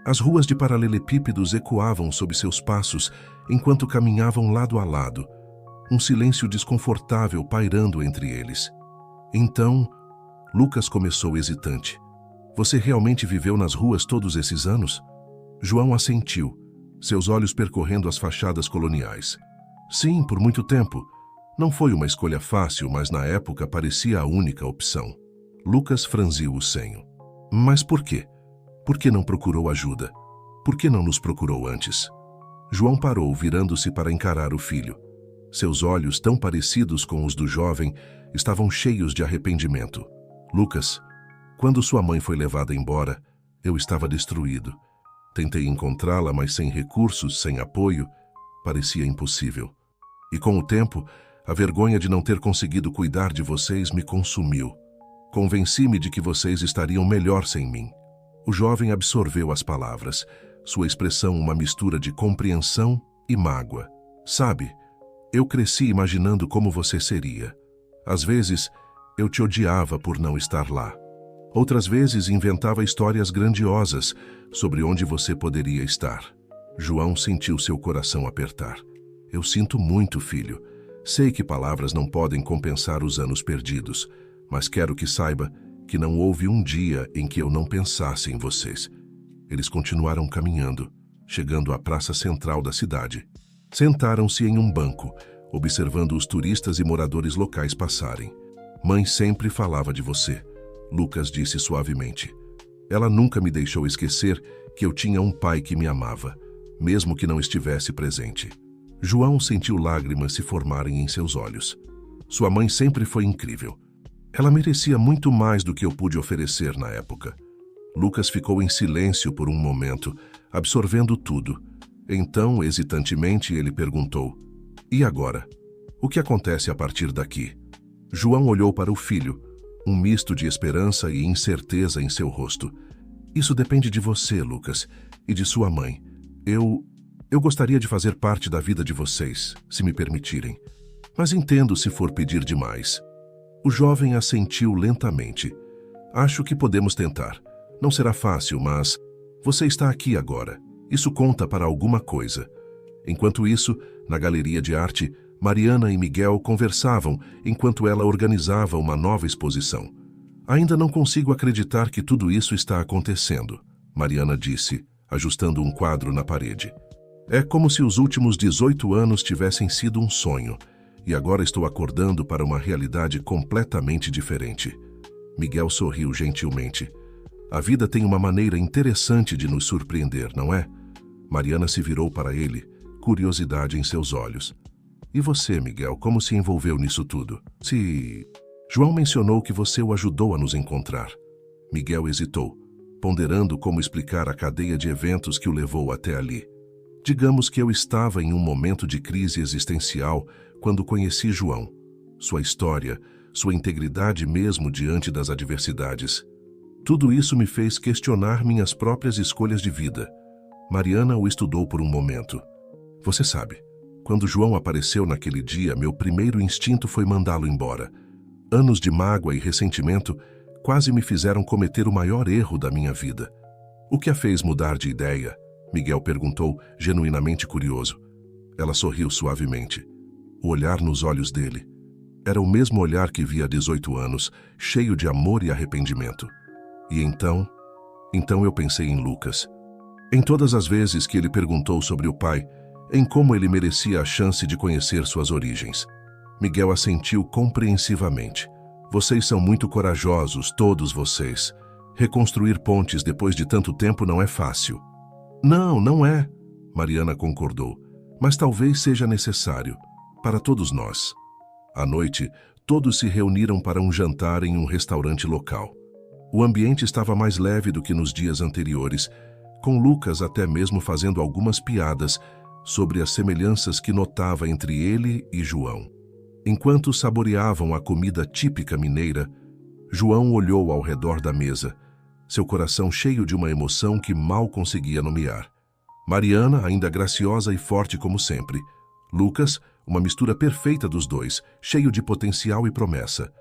As ruas de paralelepípedos ecoavam sob seus passos enquanto caminhavam lado a lado, um silêncio desconfortável pairando entre eles. Então, Lucas começou hesitante. Você realmente viveu nas ruas todos esses anos? João assentiu, seus olhos percorrendo as fachadas coloniais. Sim, por muito tempo. Não foi uma escolha fácil, mas na época parecia a única opção. Lucas franziu o senho. Mas por quê? Por que não procurou ajuda? Por que não nos procurou antes? João parou, virando-se para encarar o filho. Seus olhos, tão parecidos com os do jovem, estavam cheios de arrependimento. Lucas, Quando sua mãe foi levada embora, eu estava destruído. Tentei encontrá-la, mas sem recursos, sem apoio, parecia impossível. E com o tempo, a vergonha de não ter conseguido cuidar de vocês me consumiu. Convenci-me de que vocês estariam melhor sem mim. O jovem absorveu as palavras, sua expressão uma mistura de compreensão e mágoa. Sabe, eu cresci imaginando como você seria. Às vezes, eu te odiava por não estar lá. Outras vezes, inventava histórias grandiosas sobre onde você poderia estar. João sentiu seu coração apertar. Eu sinto muito, filho. Sei que palavras não podem compensar os anos perdidos, mas quero que saiba que não houve um dia em que eu não pensasse em vocês. Eles continuaram caminhando, chegando à praça central da cidade. Sentaram-se em um banco, observando os turistas e moradores locais passarem. Mãe sempre falava de você, Lucas disse suavemente. Ela nunca me deixou esquecer que eu tinha um pai que me amava, mesmo que não estivesse presente. João sentiu lágrimas se formarem em seus olhos. Sua mãe sempre foi incrível. Ela merecia muito mais do que eu pude oferecer na época. Lucas ficou em silêncio por um momento, absorvendo tudo. Então, hesitantemente, ele perguntou: "E agora? O que acontece a partir daqui?" João olhou para o filho, um misto de esperança e incerteza em seu rosto. "Isso depende de você, Lucas, e de sua mãe. Eu gostaria de fazer parte da vida de vocês, se me permitirem. Mas entendo se for pedir demais." O jovem assentiu lentamente. "Acho que podemos tentar. Não será fácil, mas você está aqui agora. Isso conta para alguma coisa." Enquanto isso, na galeria de arte, Mariana e Miguel conversavam enquanto ela organizava uma nova exposição. "Ainda não consigo acreditar que tudo isso está acontecendo", Mariana disse, ajustando um quadro na parede. "É como se os últimos 18 anos tivessem sido um sonho, e agora estou acordando para uma realidade completamente diferente." Miguel sorriu gentilmente. "A vida tem uma maneira interessante de nos surpreender, não é?" Mariana se virou para ele, curiosidade em seus olhos. "E você, Miguel, como se envolveu nisso tudo?" João mencionou que você o ajudou a nos encontrar." Miguel hesitou, ponderando como explicar a cadeia de eventos que o levou até ali. "Digamos que eu estava em um momento de crise existencial quando conheci João. Sua história, sua integridade mesmo diante das adversidades. Tudo isso me fez questionar minhas próprias escolhas de vida." Mariana o estudou por um momento. "Você sabe, quando João apareceu naquele dia, meu primeiro instinto foi mandá-lo embora. Anos de mágoa e ressentimento quase me fizeram cometer o maior erro da minha vida." "O que a fez mudar de ideia?" Miguel perguntou, genuinamente curioso. Ela sorriu suavemente. O olhar nos olhos dele era o mesmo olhar que via há 18 anos, cheio de amor e arrependimento. "E então eu pensei em Lucas. Em todas as vezes que ele perguntou sobre o pai, em como ele merecia a chance de conhecer suas origens." Miguel assentiu compreensivamente. "Vocês são muito corajosos, todos vocês. Reconstruir pontes depois de tanto tempo não é fácil." Não é", Mariana concordou. "Mas talvez seja necessário, para todos nós." À noite, todos se reuniram para um jantar em um restaurante local. O ambiente estava mais leve do que nos dias anteriores, com Lucas até mesmo fazendo algumas piadas sobre as semelhanças que notava entre ele e João. Enquanto saboreavam a comida típica mineira, João olhou ao redor da mesa, seu coração cheio de uma emoção que mal conseguia nomear. Mariana, ainda graciosa e forte como sempre. Lucas, uma mistura perfeita dos dois, cheio de potencial e promessa.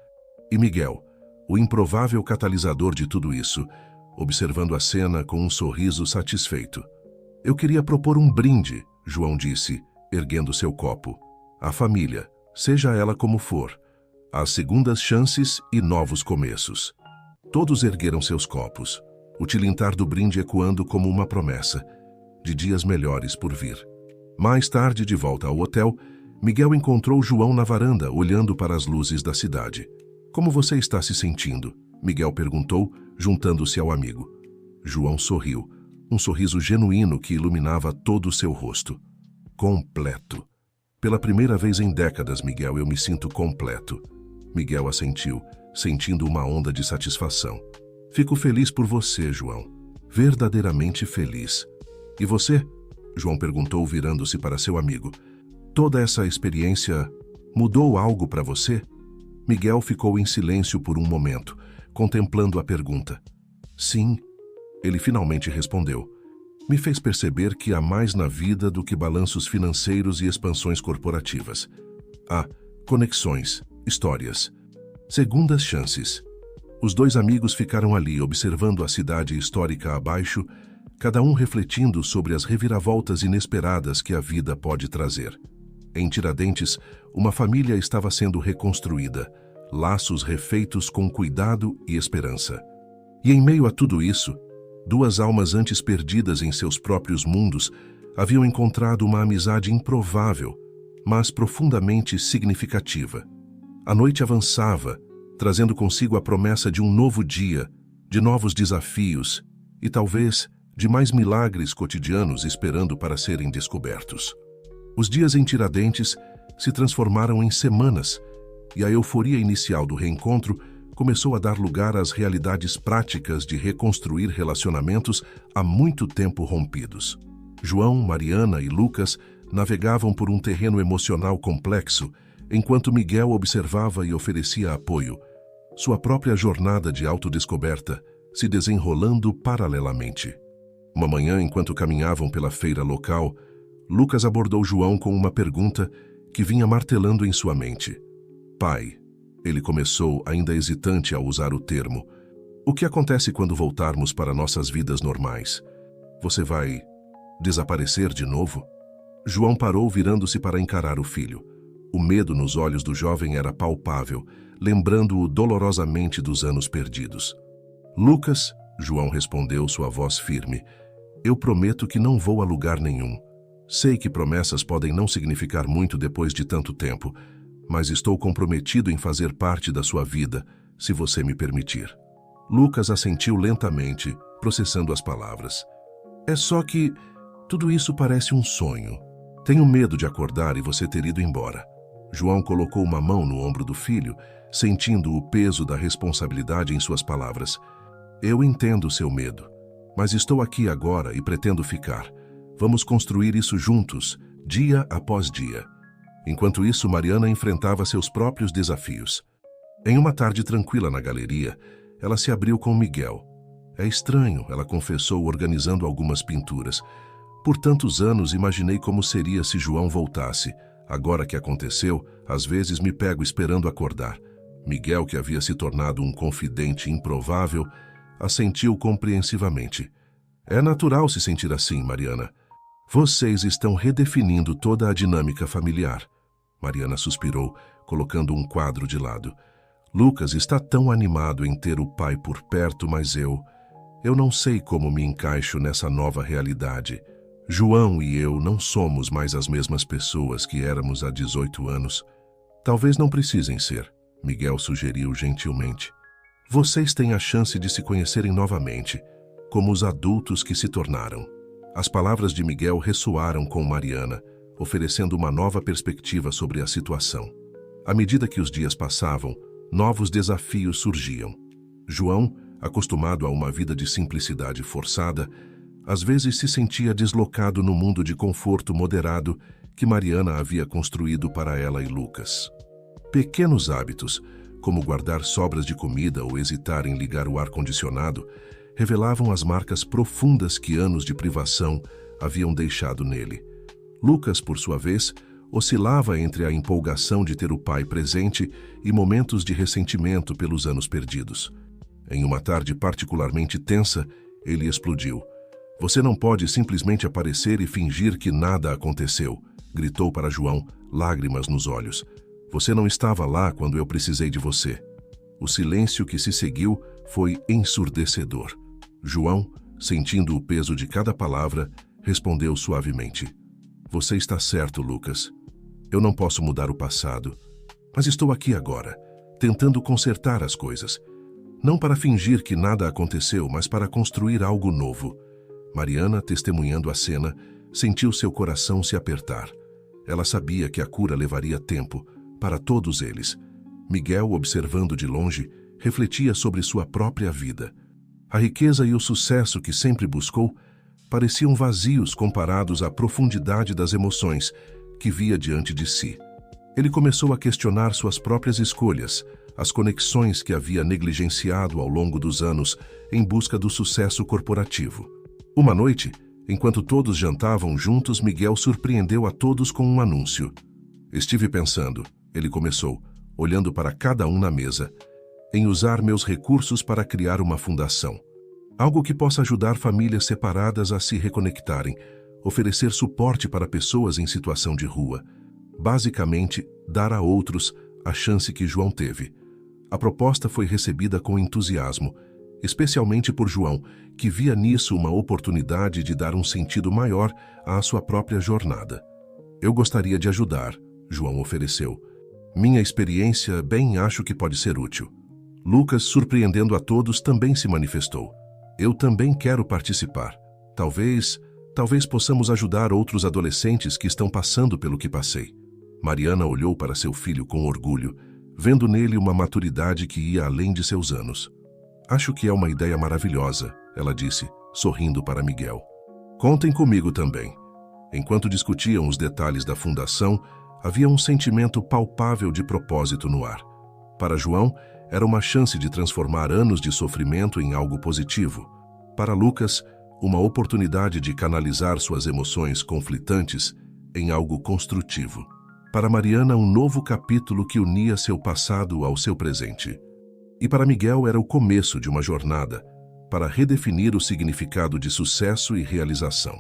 E Miguel, o improvável catalisador de tudo isso, observando a cena com um sorriso satisfeito. "Eu queria propor um brinde", João disse, erguendo seu copo. "A família, seja ela como for. As segundas chances e novos começos." Todos ergueram seus copos, o tilintar do brinde ecoando como uma promessa de dias melhores por vir. Mais tarde, de volta ao hotel, Miguel encontrou João na varanda, olhando para as luzes da cidade. "Como você está se sentindo?" Miguel perguntou, juntando-se ao amigo. João sorriu, um sorriso genuíno que iluminava todo o seu rosto. "Completo. Pela primeira vez em décadas, Miguel, eu me sinto completo." Miguel assentiu, sentindo uma onda de satisfação. Fico feliz por você, João. Verdadeiramente feliz. E você? João perguntou, virando-se para seu amigo. Toda essa experiência mudou algo para você? Miguel ficou em silêncio por um momento, contemplando a pergunta. Sim, ele finalmente respondeu. Me fez perceber que há mais na vida do que balanços financeiros e expansões corporativas. Há conexões, histórias, segundas chances. Os dois amigos ficaram ali observando a cidade histórica abaixo, cada um refletindo sobre as reviravoltas inesperadas que a vida pode trazer. Em Tiradentes, uma família estava sendo reconstruída, laços refeitos com cuidado e esperança. E em meio a tudo isso, duas almas antes perdidas em seus próprios mundos haviam encontrado uma amizade improvável, mas profundamente significativa. A noite avançava, trazendo consigo a promessa de um novo dia, de novos desafios e talvez de mais milagres cotidianos esperando para serem descobertos. Os dias em Tiradentes se transformaram em semanas, e a euforia inicial do reencontro começou a dar lugar às realidades práticas de reconstruir relacionamentos há muito tempo rompidos. João, Mariana e Lucas navegavam por um terreno emocional complexo, enquanto Miguel observava e oferecia apoio, sua própria jornada de autodescoberta se desenrolando paralelamente. Uma manhã, enquanto caminhavam pela feira local, Lucas abordou João com uma pergunta que vinha martelando em sua mente. Pai, ele começou, ainda hesitante ao usar o termo, o que acontece quando voltarmos para nossas vidas normais? Você vai desaparecer de novo? João parou, virando-se para encarar o filho. O medo nos olhos do jovem era palpável, lembrando-o dolorosamente dos anos perdidos. Lucas, João respondeu, sua voz firme, eu prometo que não vou a lugar nenhum. Sei que promessas podem não significar muito depois de tanto tempo, mas estou comprometido em fazer parte da sua vida, se você me permitir. Lucas assentiu lentamente, processando as palavras. É só que tudo isso parece um sonho. Tenho medo de acordar e você ter ido embora. João colocou uma mão no ombro do filho, sentindo o peso da responsabilidade em suas palavras. Eu entendo seu medo, mas estou aqui agora e pretendo ficar. Vamos construir isso juntos, dia após dia. Enquanto isso, Mariana enfrentava seus próprios desafios. Em uma tarde tranquila na galeria, ela se abriu com Miguel. É estranho, ela confessou, organizando algumas pinturas. Por tantos anos imaginei como seria se João voltasse. Agora que aconteceu, às vezes me pego esperando acordar. Miguel, que havia se tornado um confidente improvável, assentiu compreensivamente. É natural se sentir assim, Mariana. Vocês estão redefinindo toda a dinâmica familiar. Mariana suspirou, colocando um quadro de lado. Lucas está tão animado em ter o pai por perto, mas eu não sei como me encaixo nessa nova realidade. João e eu não somos mais as mesmas pessoas que éramos há 18 anos. Talvez não precisem ser, Miguel sugeriu gentilmente. Vocês têm a chance de se conhecerem novamente, como os adultos que se tornaram. As palavras de Miguel ressoaram com Mariana, oferecendo uma nova perspectiva sobre a situação. À medida que os dias passavam, novos desafios surgiam. João, acostumado a uma vida de simplicidade forçada, às vezes se sentia deslocado no mundo de conforto moderado que Mariana havia construído para ela e Lucas. Pequenos hábitos, como guardar sobras de comida ou hesitar em ligar o ar-condicionado, revelavam as marcas profundas que anos de privação haviam deixado nele. Lucas, por sua vez, oscilava entre a empolgação de ter o pai presente e momentos de ressentimento pelos anos perdidos. Em uma tarde particularmente tensa, ele explodiu. Você não pode simplesmente aparecer e fingir que nada aconteceu, gritou para João, lágrimas nos olhos. Você não estava lá quando eu precisei de você. O silêncio que se seguiu foi ensurdecedor. João, sentindo o peso de cada palavra, respondeu suavemente. Você está certo, Lucas. Eu não posso mudar o passado, mas estou aqui agora, tentando consertar as coisas. Não para fingir que nada aconteceu, mas para construir algo novo. Mariana, testemunhando a cena, sentiu seu coração se apertar. Ela sabia que a cura levaria tempo, para todos eles. Miguel, observando de longe, refletia sobre sua própria vida. A riqueza e o sucesso que sempre buscou pareciam vazios comparados à profundidade das emoções que via diante de si. Ele começou a questionar suas próprias escolhas, as conexões que havia negligenciado ao longo dos anos em busca do sucesso corporativo. Uma noite, enquanto todos jantavam juntos, Miguel surpreendeu a todos com um anúncio. Estive pensando, ele começou, olhando para cada um na mesa, em usar meus recursos para criar uma fundação. Algo que possa ajudar famílias separadas a se reconectarem, oferecer suporte para pessoas em situação de rua. Basicamente, dar a outros a chance que João teve. A proposta foi recebida com entusiasmo, especialmente por João, que via nisso uma oportunidade de dar um sentido maior à sua própria jornada. Eu gostaria de ajudar, João ofereceu. Minha experiência, bem, acho que pode ser útil. Lucas, surpreendendo a todos, também se manifestou. Eu também quero participar. Talvez possamos ajudar outros adolescentes que estão passando pelo que passei. Mariana olhou para seu filho com orgulho, vendo nele uma maturidade que ia além de seus anos. Acho que é uma ideia maravilhosa, ela disse, sorrindo para Miguel. Contem comigo também. Enquanto discutiam os detalhes da fundação, havia um sentimento palpável de propósito no ar. Para João, era uma chance de transformar anos de sofrimento em algo positivo. Para Lucas, uma oportunidade de canalizar suas emoções conflitantes em algo construtivo. Para Mariana, um novo capítulo que unia seu passado ao seu presente. E para Miguel era o começo de uma jornada para redefinir o significado de sucesso e realização.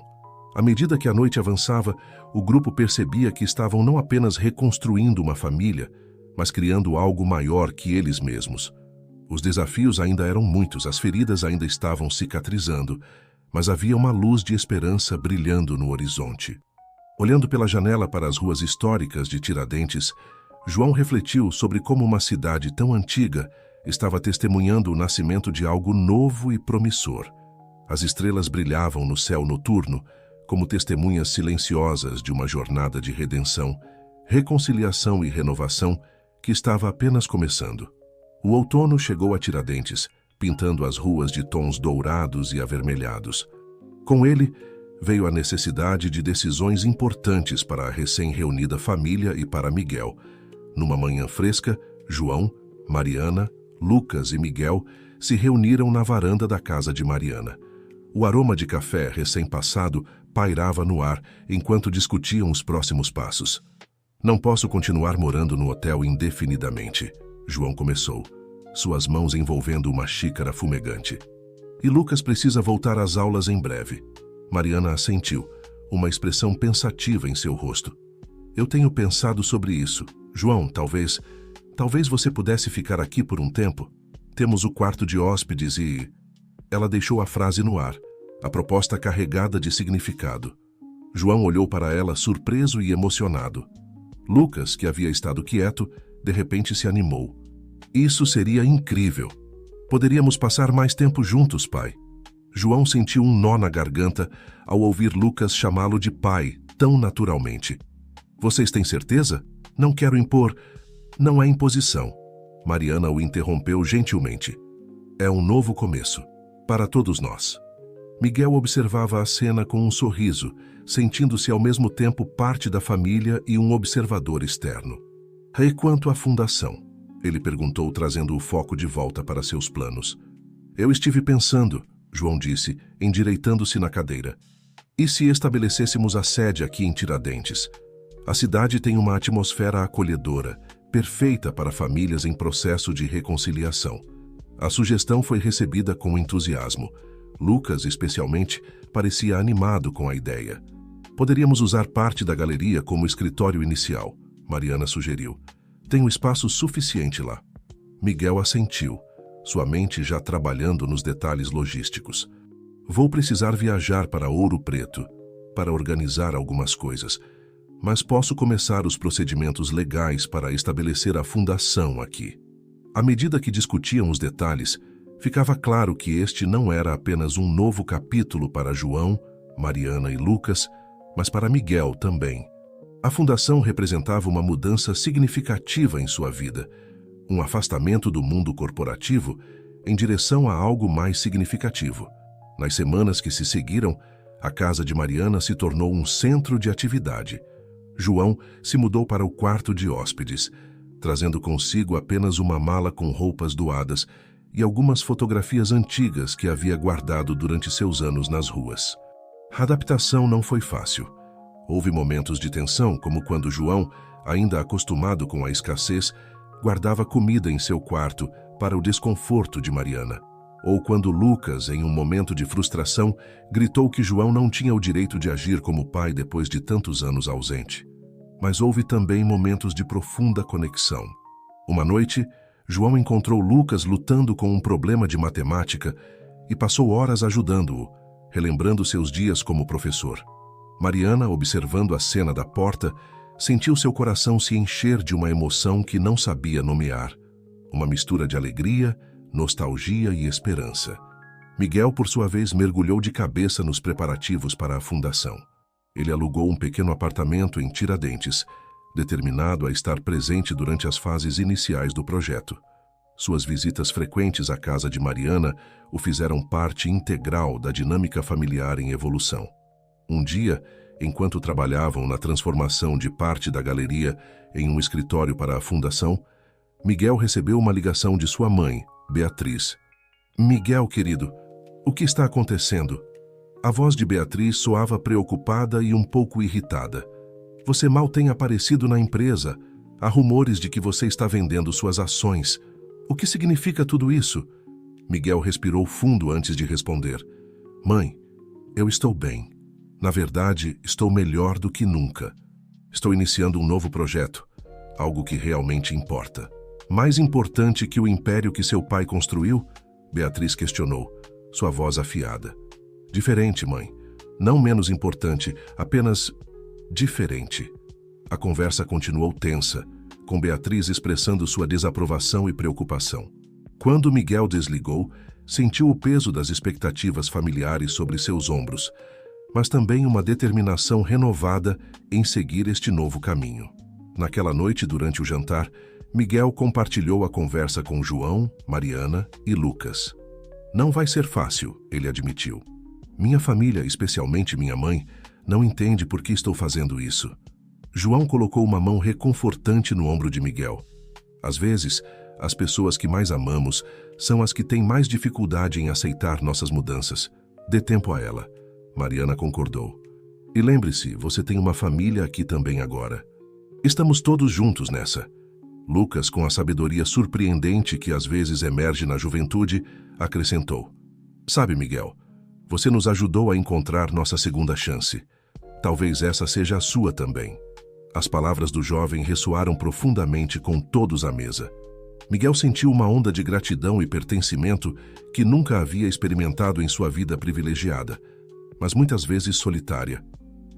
À medida que a noite avançava, o grupo percebia que estavam não apenas reconstruindo uma família, mas criando algo maior que eles mesmos. Os desafios ainda eram muitos, as feridas ainda estavam cicatrizando, mas havia uma luz de esperança brilhando no horizonte. Olhando pela janela para as ruas históricas de Tiradentes, João refletiu sobre como uma cidade tão antiga estava testemunhando o nascimento de algo novo e promissor. As estrelas brilhavam no céu noturno, como testemunhas silenciosas de uma jornada de redenção, reconciliação e renovação que estava apenas começando. O outono chegou a Tiradentes, pintando as ruas de tons dourados e avermelhados. Com ele, veio a necessidade de decisões importantes para a recém-reunida família e para Miguel. Numa manhã fresca, João, Mariana, Lucas e Miguel se reuniram na varanda da casa de Mariana. O aroma de café recém-passado pairava no ar enquanto discutiam os próximos passos. Não posso continuar morando no hotel indefinidamente, João começou, suas mãos envolvendo uma xícara fumegante. E Lucas precisa voltar às aulas em breve. Mariana assentiu, uma expressão pensativa em seu rosto. Eu tenho pensado sobre isso. João, talvez você pudesse ficar aqui por um tempo. Temos o quarto de hóspedes e... Ela deixou a frase no ar, a proposta carregada de significado. João olhou para ela surpreso e emocionado. Lucas, que havia estado quieto, de repente se animou. Isso seria incrível. Poderíamos passar mais tempo juntos, pai. João sentiu um nó na garganta ao ouvir Lucas chamá-lo de pai, tão naturalmente. Vocês têm certeza? Não quero impor. Não é imposição. Mariana o interrompeu gentilmente. É um novo começo. Para todos nós. Miguel observava a cena com um sorriso, sentindo-se ao mesmo tempo parte da família e um observador externo. E quanto à fundação? Ele perguntou, trazendo o foco de volta para seus planos. Eu estive pensando, João disse, endireitando-se na cadeira. E se estabelecêssemos a sede aqui em Tiradentes? A cidade tem uma atmosfera acolhedora, perfeita para famílias em processo de reconciliação. A sugestão foi recebida com entusiasmo. Lucas, especialmente, parecia animado com a ideia. Poderíamos usar parte da galeria como escritório inicial, Mariana sugeriu. Tem um espaço suficiente lá. Miguel assentiu, sua mente já trabalhando nos detalhes logísticos. Vou precisar viajar para Ouro Preto para organizar algumas coisas, mas posso começar os procedimentos legais para estabelecer a fundação aqui. À medida que discutiam os detalhes, ficava claro que este não era apenas um novo capítulo para João, Mariana e Lucas, mas para Miguel também. A fundação representava uma mudança significativa em sua vida, um afastamento do mundo corporativo em direção a algo mais significativo. Nas semanas que se seguiram, a casa de Mariana se tornou um centro de atividade. João se mudou para o quarto de hóspedes, trazendo consigo apenas uma mala com roupas doadas e algumas fotografias antigas que havia guardado durante seus anos nas ruas. A adaptação não foi fácil. Houve momentos de tensão, como quando João, ainda acostumado com a escassez, guardava comida em seu quarto para o desconforto de Mariana. Ou quando Lucas, em um momento de frustração, gritou que João não tinha o direito de agir como pai depois de tantos anos ausente. Mas houve também momentos de profunda conexão. Uma noite, João encontrou Lucas lutando com um problema de matemática e passou horas ajudando-o, relembrando seus dias como professor. Mariana, observando a cena da porta, sentiu seu coração se encher de uma emoção que não sabia nomear. Uma mistura de alegria, nostalgia e esperança. Miguel, por sua vez, mergulhou de cabeça nos preparativos para a fundação. Ele alugou um pequeno apartamento em Tiradentes, determinado a estar presente durante as fases iniciais do projeto. Suas visitas frequentes à casa de Mariana o fizeram parte integral da dinâmica familiar em evolução. Um dia, enquanto trabalhavam na transformação de parte da galeria em um escritório para a fundação, Miguel recebeu uma ligação de sua mãe, Beatriz. "Miguel, querido, o que está acontecendo?" A voz de Beatriz soava preocupada e um pouco irritada. "Você mal tem aparecido na empresa. Há rumores de que você está vendendo suas ações. O que significa tudo isso?" Miguel respirou fundo antes de responder. "Mãe, eu estou bem. Na verdade, estou melhor do que nunca. Estou iniciando um novo projeto, algo que realmente importa." "Mais importante que o império que seu pai construiu?" Beatriz questionou, sua voz afiada. "Diferente, mãe. Não menos importante, apenas diferente." A conversa continuou tensa, com Beatriz expressando sua desaprovação e preocupação. Quando Miguel desligou, sentiu o peso das expectativas familiares sobre seus ombros, mas também uma determinação renovada em seguir este novo caminho. Naquela noite, durante o jantar, Miguel compartilhou a conversa com João, Mariana e Lucas. "Não vai ser fácil", ele admitiu. "Minha família, especialmente minha mãe, não entende por que estou fazendo isso." João colocou uma mão reconfortante no ombro de Miguel. "Às vezes, as pessoas que mais amamos são as que têm mais dificuldade em aceitar nossas mudanças. Dê tempo a ela." Mariana concordou. "E lembre-se, você tem uma família aqui também agora. Estamos todos juntos nessa." Lucas, com a sabedoria surpreendente que às vezes emerge na juventude, acrescentou: "Sabe, Miguel, você nos ajudou a encontrar nossa segunda chance. Talvez essa seja a sua também." As palavras do jovem ressoaram profundamente com todos à mesa. Miguel sentiu uma onda de gratidão e pertencimento que nunca havia experimentado em sua vida privilegiada, mas muitas vezes solitária.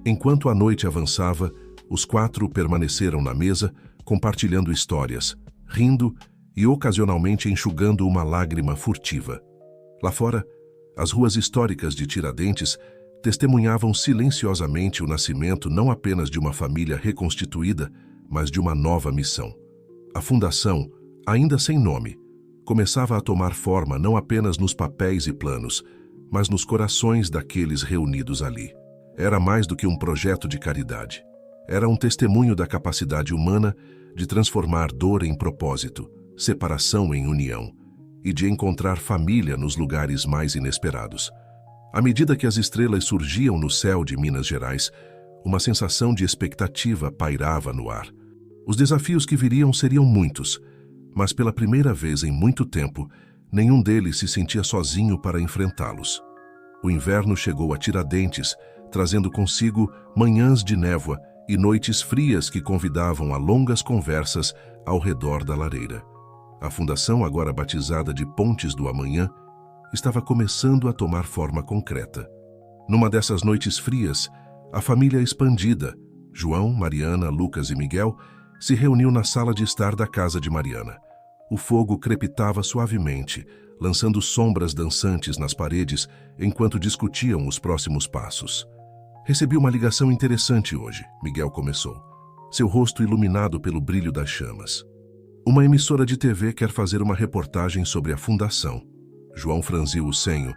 Enquanto a noite avançava, os quatro permaneceram na mesa, compartilhando histórias, rindo e ocasionalmente enxugando uma lágrima furtiva. Lá fora, as ruas históricas de Tiradentes testemunhavam silenciosamente o nascimento não apenas de uma família reconstituída, mas de uma nova missão. A fundação, ainda sem nome, começava a tomar forma não apenas nos papéis e planos, mas nos corações daqueles reunidos ali. Era mais do que um projeto de caridade. Era um testemunho da capacidade humana de transformar dor em propósito, separação em união, e de encontrar família nos lugares mais inesperados. À medida que as estrelas surgiam no céu de Minas Gerais, uma sensação de expectativa pairava no ar. Os desafios que viriam seriam muitos, mas pela primeira vez em muito tempo, nenhum deles se sentia sozinho para enfrentá-los. O inverno chegou a Tiradentes, trazendo consigo manhãs de névoa e noites frias que convidavam a longas conversas ao redor da lareira. A fundação, agora batizada de Pontes do Amanhã, estava começando a tomar forma concreta. Numa dessas noites frias, a família expandida, João, Mariana, Lucas e Miguel, se reuniu na sala de estar da casa de Mariana. O fogo crepitava suavemente, lançando sombras dançantes nas paredes enquanto discutiam os próximos passos. "Recebi uma ligação interessante hoje", Miguel começou, seu rosto iluminado pelo brilho das chamas. "Uma emissora de TV quer fazer uma reportagem sobre a fundação." João franziu o senho,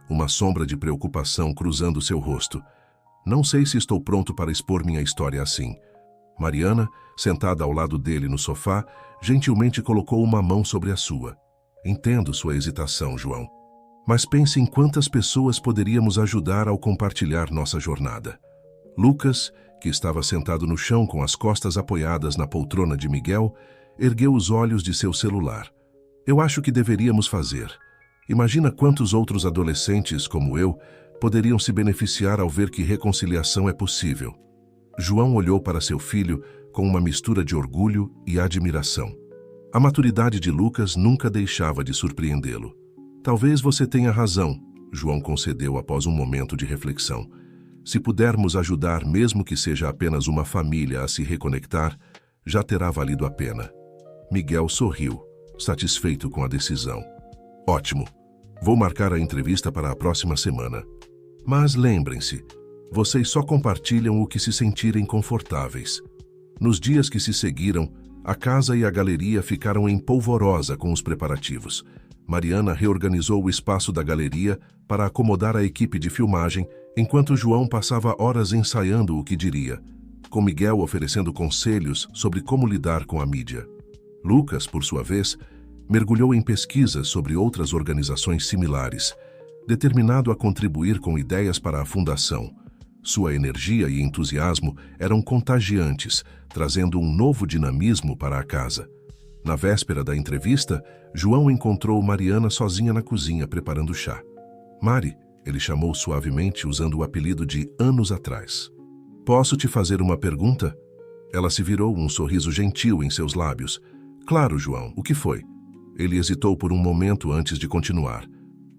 uma sombra de preocupação cruzando seu rosto. Não sei se estou pronto para expor minha história assim. Mariana, sentada ao lado dele no sofá, gentilmente colocou uma mão sobre a sua. Entendo sua hesitação, João. Mas pense em quantas pessoas poderíamos ajudar ao compartilhar nossa jornada. Lucas, que estava sentado no chão com as costas apoiadas na poltrona de Miguel, ergueu os olhos de seu celular. Eu acho que deveríamos fazer. Imagina quantos outros adolescentes, como eu, poderiam se beneficiar ao ver que reconciliação é possível. João olhou para seu filho com uma mistura de orgulho e admiração. A maturidade de Lucas nunca deixava de surpreendê-lo. Talvez você tenha razão, João concedeu após um momento de reflexão. Se pudermos ajudar, mesmo que seja apenas uma família a se reconectar, já terá valido a pena. Miguel sorriu, satisfeito com a decisão. Ótimo. Vou marcar a entrevista para a próxima semana. Mas lembrem-se, vocês só compartilham o que se sentirem confortáveis. Nos dias que se seguiram, a casa e a galeria ficaram em polvorosa com os preparativos. Mariana reorganizou o espaço da galeria para acomodar a equipe de filmagem, enquanto João passava horas ensaiando o que diria, com Miguel oferecendo conselhos sobre como lidar com a mídia. Lucas, por sua vez, mergulhou em pesquisas sobre outras organizações similares, determinado a contribuir com ideias para a fundação. Sua energia e entusiasmo eram contagiantes, trazendo um novo dinamismo para a casa. Na véspera da entrevista, João encontrou Mariana sozinha na cozinha preparando chá. Mari, ele chamou suavemente usando o apelido de anos atrás. Posso te fazer uma pergunta? Ela se virou, um sorriso gentil em seus lábios. Claro, João, o que foi? Ele hesitou por um momento antes de continuar.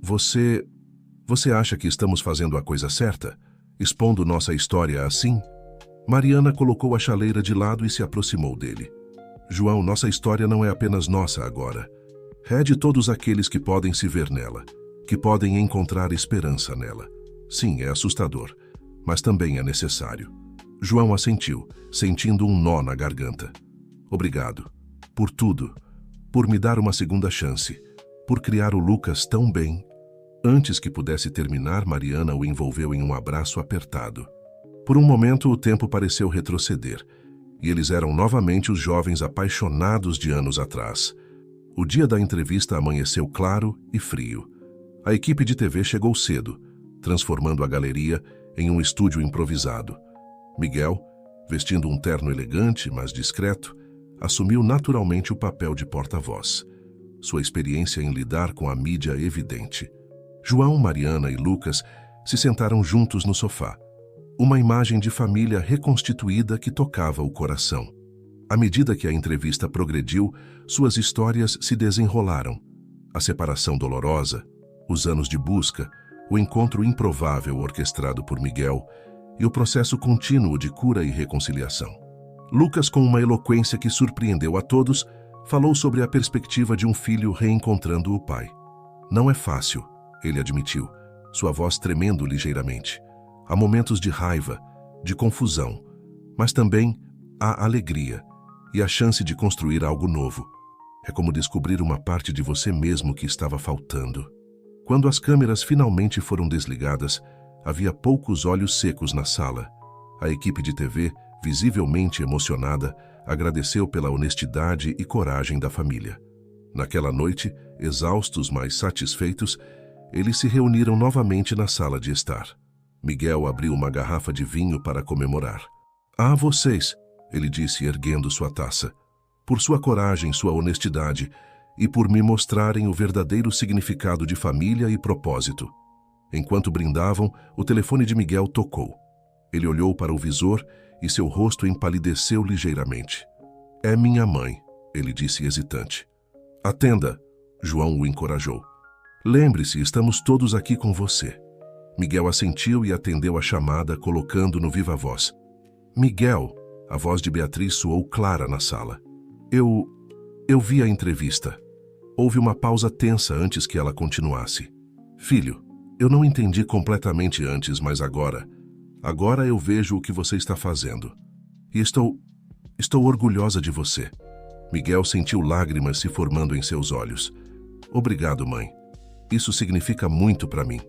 Você acha que estamos fazendo a coisa certa? Expondo nossa história assim? Mariana colocou a chaleira de lado e se aproximou dele. João, nossa história não é apenas nossa agora. É de todos aqueles que podem se ver nela, que podem encontrar esperança nela. Sim, é assustador, mas também é necessário. João assentiu, sentindo um nó na garganta. Obrigado. Por tudo. Por me dar uma segunda chance. Por criar o Lucas tão bem. Antes que pudesse terminar, Mariana o envolveu em um abraço apertado. Por um momento, o tempo pareceu retroceder, e eles eram novamente os jovens apaixonados de anos atrás. O dia da entrevista amanheceu claro e frio. A equipe de TV chegou cedo, transformando a galeria em um estúdio improvisado. Miguel, vestindo um terno elegante, mas discreto, assumiu naturalmente o papel de porta-voz. Sua experiência em lidar com a mídia é evidente. João, Mariana e Lucas se sentaram juntos no sofá. Uma imagem de família reconstituída que tocava o coração. À medida que a entrevista progrediu, suas histórias se desenrolaram. A separação dolorosa, os anos de busca, o encontro improvável orquestrado por Miguel e o processo contínuo de cura e reconciliação. Lucas, com uma eloquência que surpreendeu a todos, falou sobre a perspectiva de um filho reencontrando o pai. Não é fácil, ele admitiu, sua voz tremendo ligeiramente. Há momentos de raiva, de confusão, mas também há alegria e a chance de construir algo novo. É como descobrir uma parte de você mesmo que estava faltando. Quando as câmeras finalmente foram desligadas, havia poucos olhos secos na sala. A equipe de TV, visivelmente emocionada, agradeceu pela honestidade e coragem da família. Naquela noite, exaustos, mas satisfeitos, eles se reuniram novamente na sala de estar. Miguel abriu uma garrafa de vinho para comemorar. "A vocês", ele disse erguendo sua taça, "por sua coragem, sua honestidade e por me mostrarem o verdadeiro significado de família e propósito." Enquanto brindavam, o telefone de Miguel tocou. Ele olhou para o visor e seu rosto empalideceu ligeiramente. "É minha mãe", ele disse hesitante. "Atenda", João o encorajou. "Lembre-se, estamos todos aqui com você." Miguel assentiu e atendeu a chamada, colocando no viva-voz. "Miguel", a voz de Beatriz soou clara na sala. Eu vi a entrevista." Houve uma pausa tensa antes que ela continuasse. "Filho, eu não entendi completamente antes, mas agora eu vejo o que você está fazendo. E estou orgulhosa de você." Miguel sentiu lágrimas se formando em seus olhos. "Obrigado, mãe." Isso significa muito para mim.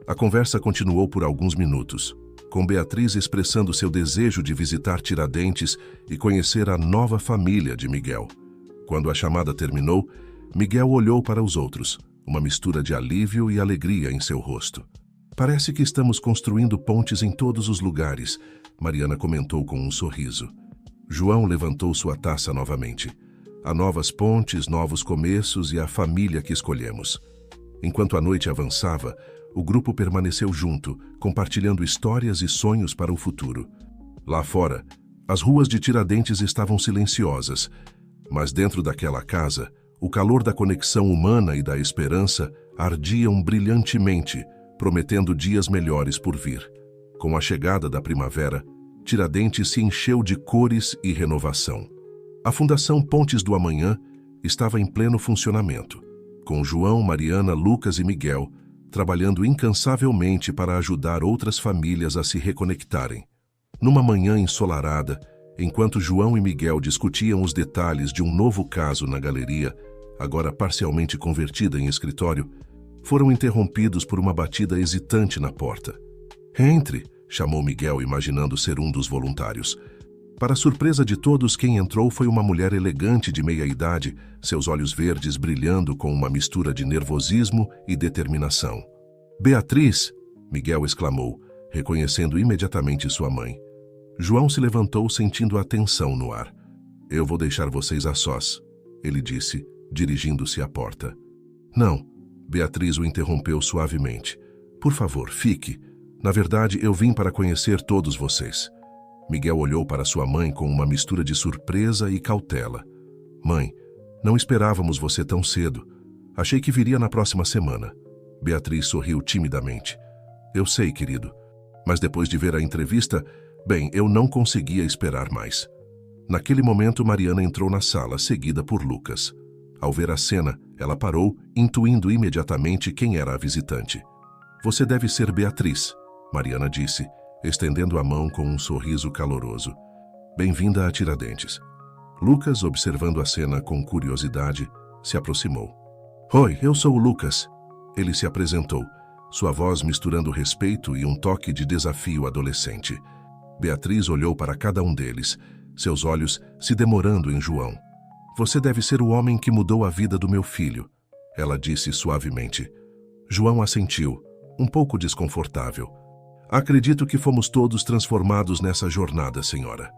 A conversa continuou por alguns minutos, com Beatriz expressando seu desejo de visitar Tiradentes e conhecer a nova família de Miguel. Quando a chamada terminou, Miguel olhou para os outros, uma mistura de alívio e alegria em seu rosto. Parece que estamos construindo pontes em todos os lugares, Mariana comentou com um sorriso. João levantou sua taça novamente. Há novas pontes, novos começos e a família que escolhemos. Enquanto a noite avançava, o grupo permaneceu junto, compartilhando histórias e sonhos para o futuro. Lá fora, as ruas de Tiradentes estavam silenciosas, mas dentro daquela casa, o calor da conexão humana e da esperança ardiam brilhantemente, prometendo dias melhores por vir. Com a chegada da primavera, Tiradentes se encheu de cores e renovação. A Fundação Pontes do Amanhã estava em pleno funcionamento, com João, Mariana, Lucas e Miguel trabalhando incansavelmente para ajudar outras famílias a se reconectarem. Numa manhã ensolarada, enquanto João e Miguel discutiam os detalhes de um novo caso na galeria, agora parcialmente convertida em escritório, foram interrompidos por uma batida hesitante na porta. "Entre", chamou Miguel, imaginando ser um dos voluntários. Para surpresa de todos, quem entrou foi uma mulher elegante de meia-idade, seus olhos verdes brilhando com uma mistura de nervosismo e determinação. "Beatriz!", Miguel exclamou, reconhecendo imediatamente sua mãe. João se levantou sentindo a tensão no ar. "Eu vou deixar vocês a sós", ele disse, dirigindo-se à porta. "Não", Beatriz o interrompeu suavemente. "Por favor, fique. Na verdade, eu vim para conhecer todos vocês." Miguel olhou para sua mãe com uma mistura de surpresa e cautela. "Mãe, não esperávamos você tão cedo. Achei que viria na próxima semana." Beatriz sorriu timidamente. "Eu sei, querido. Mas depois de ver a entrevista, bem, eu não conseguia esperar mais." Naquele momento, Mariana entrou na sala, seguida por Lucas. Ao ver a cena, ela parou, intuindo imediatamente quem era a visitante. "Você deve ser Beatriz", Mariana disse, estendendo a mão com um sorriso caloroso. "Bem-vinda a Tiradentes." Lucas, observando a cena com curiosidade, se aproximou. "Oi, eu sou o Lucas." Ele se apresentou, sua voz misturando respeito e um toque de desafio adolescente. Beatriz olhou para cada um deles, seus olhos se demorando em João. "Você deve ser o homem que mudou a vida do meu filho", ela disse suavemente. João assentiu, um pouco desconfortável. "Acredito que fomos todos transformados nessa jornada, senhora."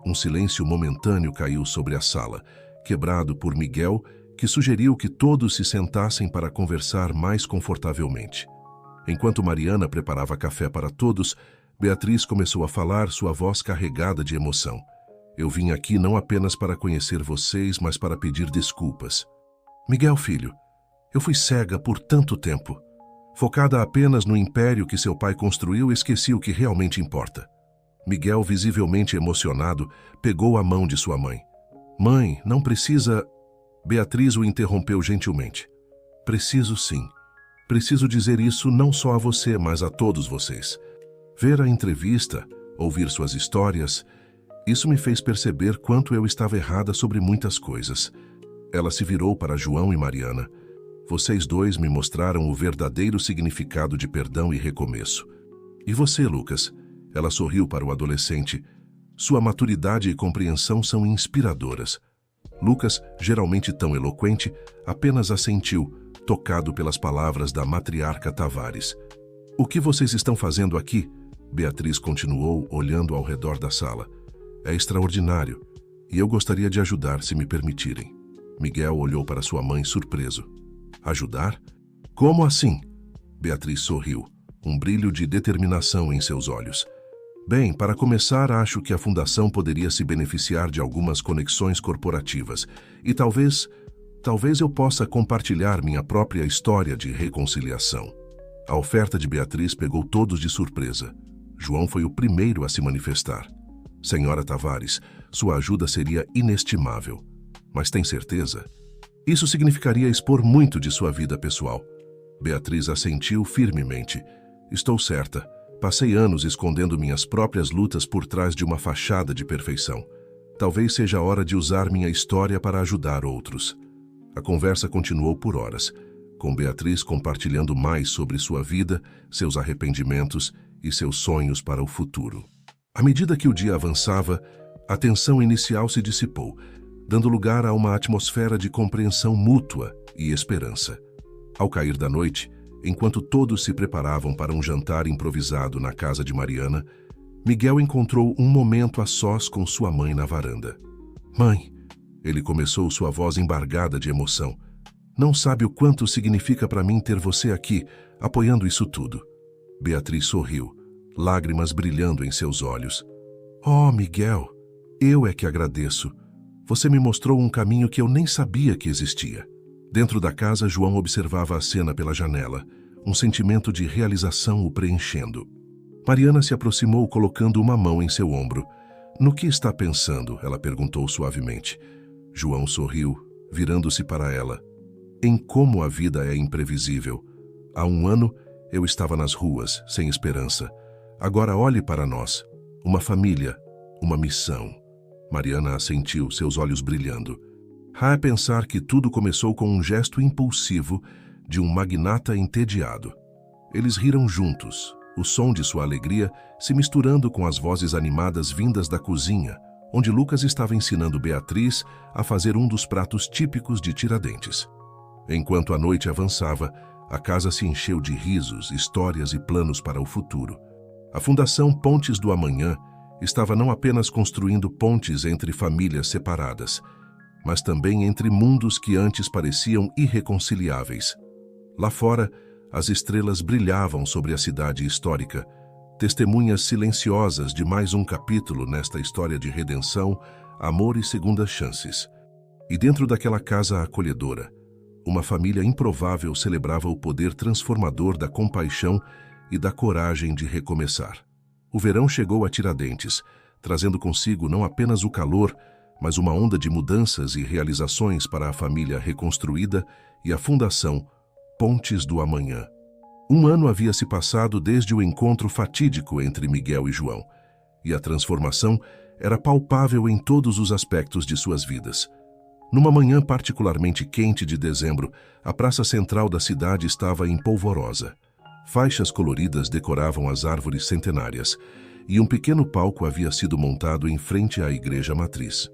Um silêncio momentâneo caiu sobre a sala, quebrado por Miguel, que sugeriu que todos se sentassem para conversar mais confortavelmente. Enquanto Mariana preparava café para todos, Beatriz começou a falar, sua voz carregada de emoção. "Eu vim aqui não apenas para conhecer vocês, mas para pedir desculpas. Miguel, filho, eu fui cega por tanto tempo. Focada apenas no império que seu pai construiu, esqueci o que realmente importa." Miguel, visivelmente emocionado, pegou a mão de sua mãe. "Mãe, não precisa..." Beatriz o interrompeu gentilmente. "Preciso sim. Preciso dizer isso não só a você, mas a todos vocês. Ver a entrevista, ouvir suas histórias, isso me fez perceber quanto eu estava errada sobre muitas coisas." Ela se virou para João e Mariana. "Vocês dois me mostraram o verdadeiro significado de perdão e recomeço. E você, Lucas?" Ela sorriu para o adolescente. "Sua maturidade e compreensão são inspiradoras." Lucas, geralmente tão eloquente, apenas assentiu, tocado pelas palavras da matriarca Tavares. "O que vocês estão fazendo aqui?" Beatriz continuou, olhando ao redor da sala. "É extraordinário, e eu gostaria de ajudar, se me permitirem." Miguel olhou para sua mãe surpreso. "Ajudar? Como assim?" Beatriz sorriu, um brilho de determinação em seus olhos. "Bem, para começar, acho que a Fundação poderia se beneficiar de algumas conexões corporativas e talvez eu possa compartilhar minha própria história de reconciliação." A oferta de Beatriz pegou todos de surpresa. João foi o primeiro a se manifestar. "Senhora Tavares, sua ajuda seria inestimável. Mas tem certeza? Isso significaria expor muito de sua vida pessoal." Beatriz assentiu firmemente. "Estou certa. Passei anos escondendo minhas próprias lutas por trás de uma fachada de perfeição. Talvez seja a hora de usar minha história para ajudar outros." A conversa continuou por horas, com Beatriz compartilhando mais sobre sua vida, seus arrependimentos e seus sonhos para o futuro. À medida que o dia avançava, a tensão inicial se dissipou, dando lugar a uma atmosfera de compreensão mútua e esperança. Ao cair da noite, enquanto todos se preparavam para um jantar improvisado na casa de Mariana, Miguel encontrou um momento a sós com sua mãe na varanda. "Mãe", ele começou, sua voz embargada de emoção, "não sabe o quanto significa para mim ter você aqui, apoiando isso tudo." Beatriz sorriu, lágrimas brilhando em seus olhos. "Oh, Miguel, eu é que agradeço. Você me mostrou um caminho que eu nem sabia que existia." Dentro da casa, João observava a cena pela janela, um sentimento de realização o preenchendo. Mariana se aproximou colocando uma mão em seu ombro. "No que está pensando?" ela perguntou suavemente. João sorriu, virando-se para ela. "Em como a vida é imprevisível. Há um ano, eu estava nas ruas, sem esperança. Agora olhe para nós. Uma família, uma missão." Mariana assentiu, seus olhos brilhando. É pensar que tudo começou com um gesto impulsivo de um magnata entediado. Eles riram juntos, o som de sua alegria se misturando com as vozes animadas vindas da cozinha, onde Lucas estava ensinando Beatriz a fazer um dos pratos típicos de Tiradentes. Enquanto a noite avançava, a casa se encheu de risos, histórias e planos para o futuro. A Fundação Pontes do Amanhã estava não apenas construindo pontes entre famílias separadas, mas também entre mundos que antes pareciam irreconciliáveis. Lá fora, as estrelas brilhavam sobre a cidade histórica, testemunhas silenciosas de mais um capítulo nesta história de redenção, amor e segundas chances. E dentro daquela casa acolhedora, uma família improvável celebrava o poder transformador da compaixão e da coragem de recomeçar. O verão chegou a Tiradentes, trazendo consigo não apenas o calor, mas uma onda de mudanças e realizações para a família reconstruída e a Fundação Pontes do Amanhã. Um ano havia se passado desde o encontro fatídico entre Miguel e João, e a transformação era palpável em todos os aspectos de suas vidas. Numa manhã particularmente quente de dezembro, a praça central da cidade estava empolvorosa. Faixas coloridas decoravam as árvores centenárias, e um pequeno palco havia sido montado em frente à igreja matriz.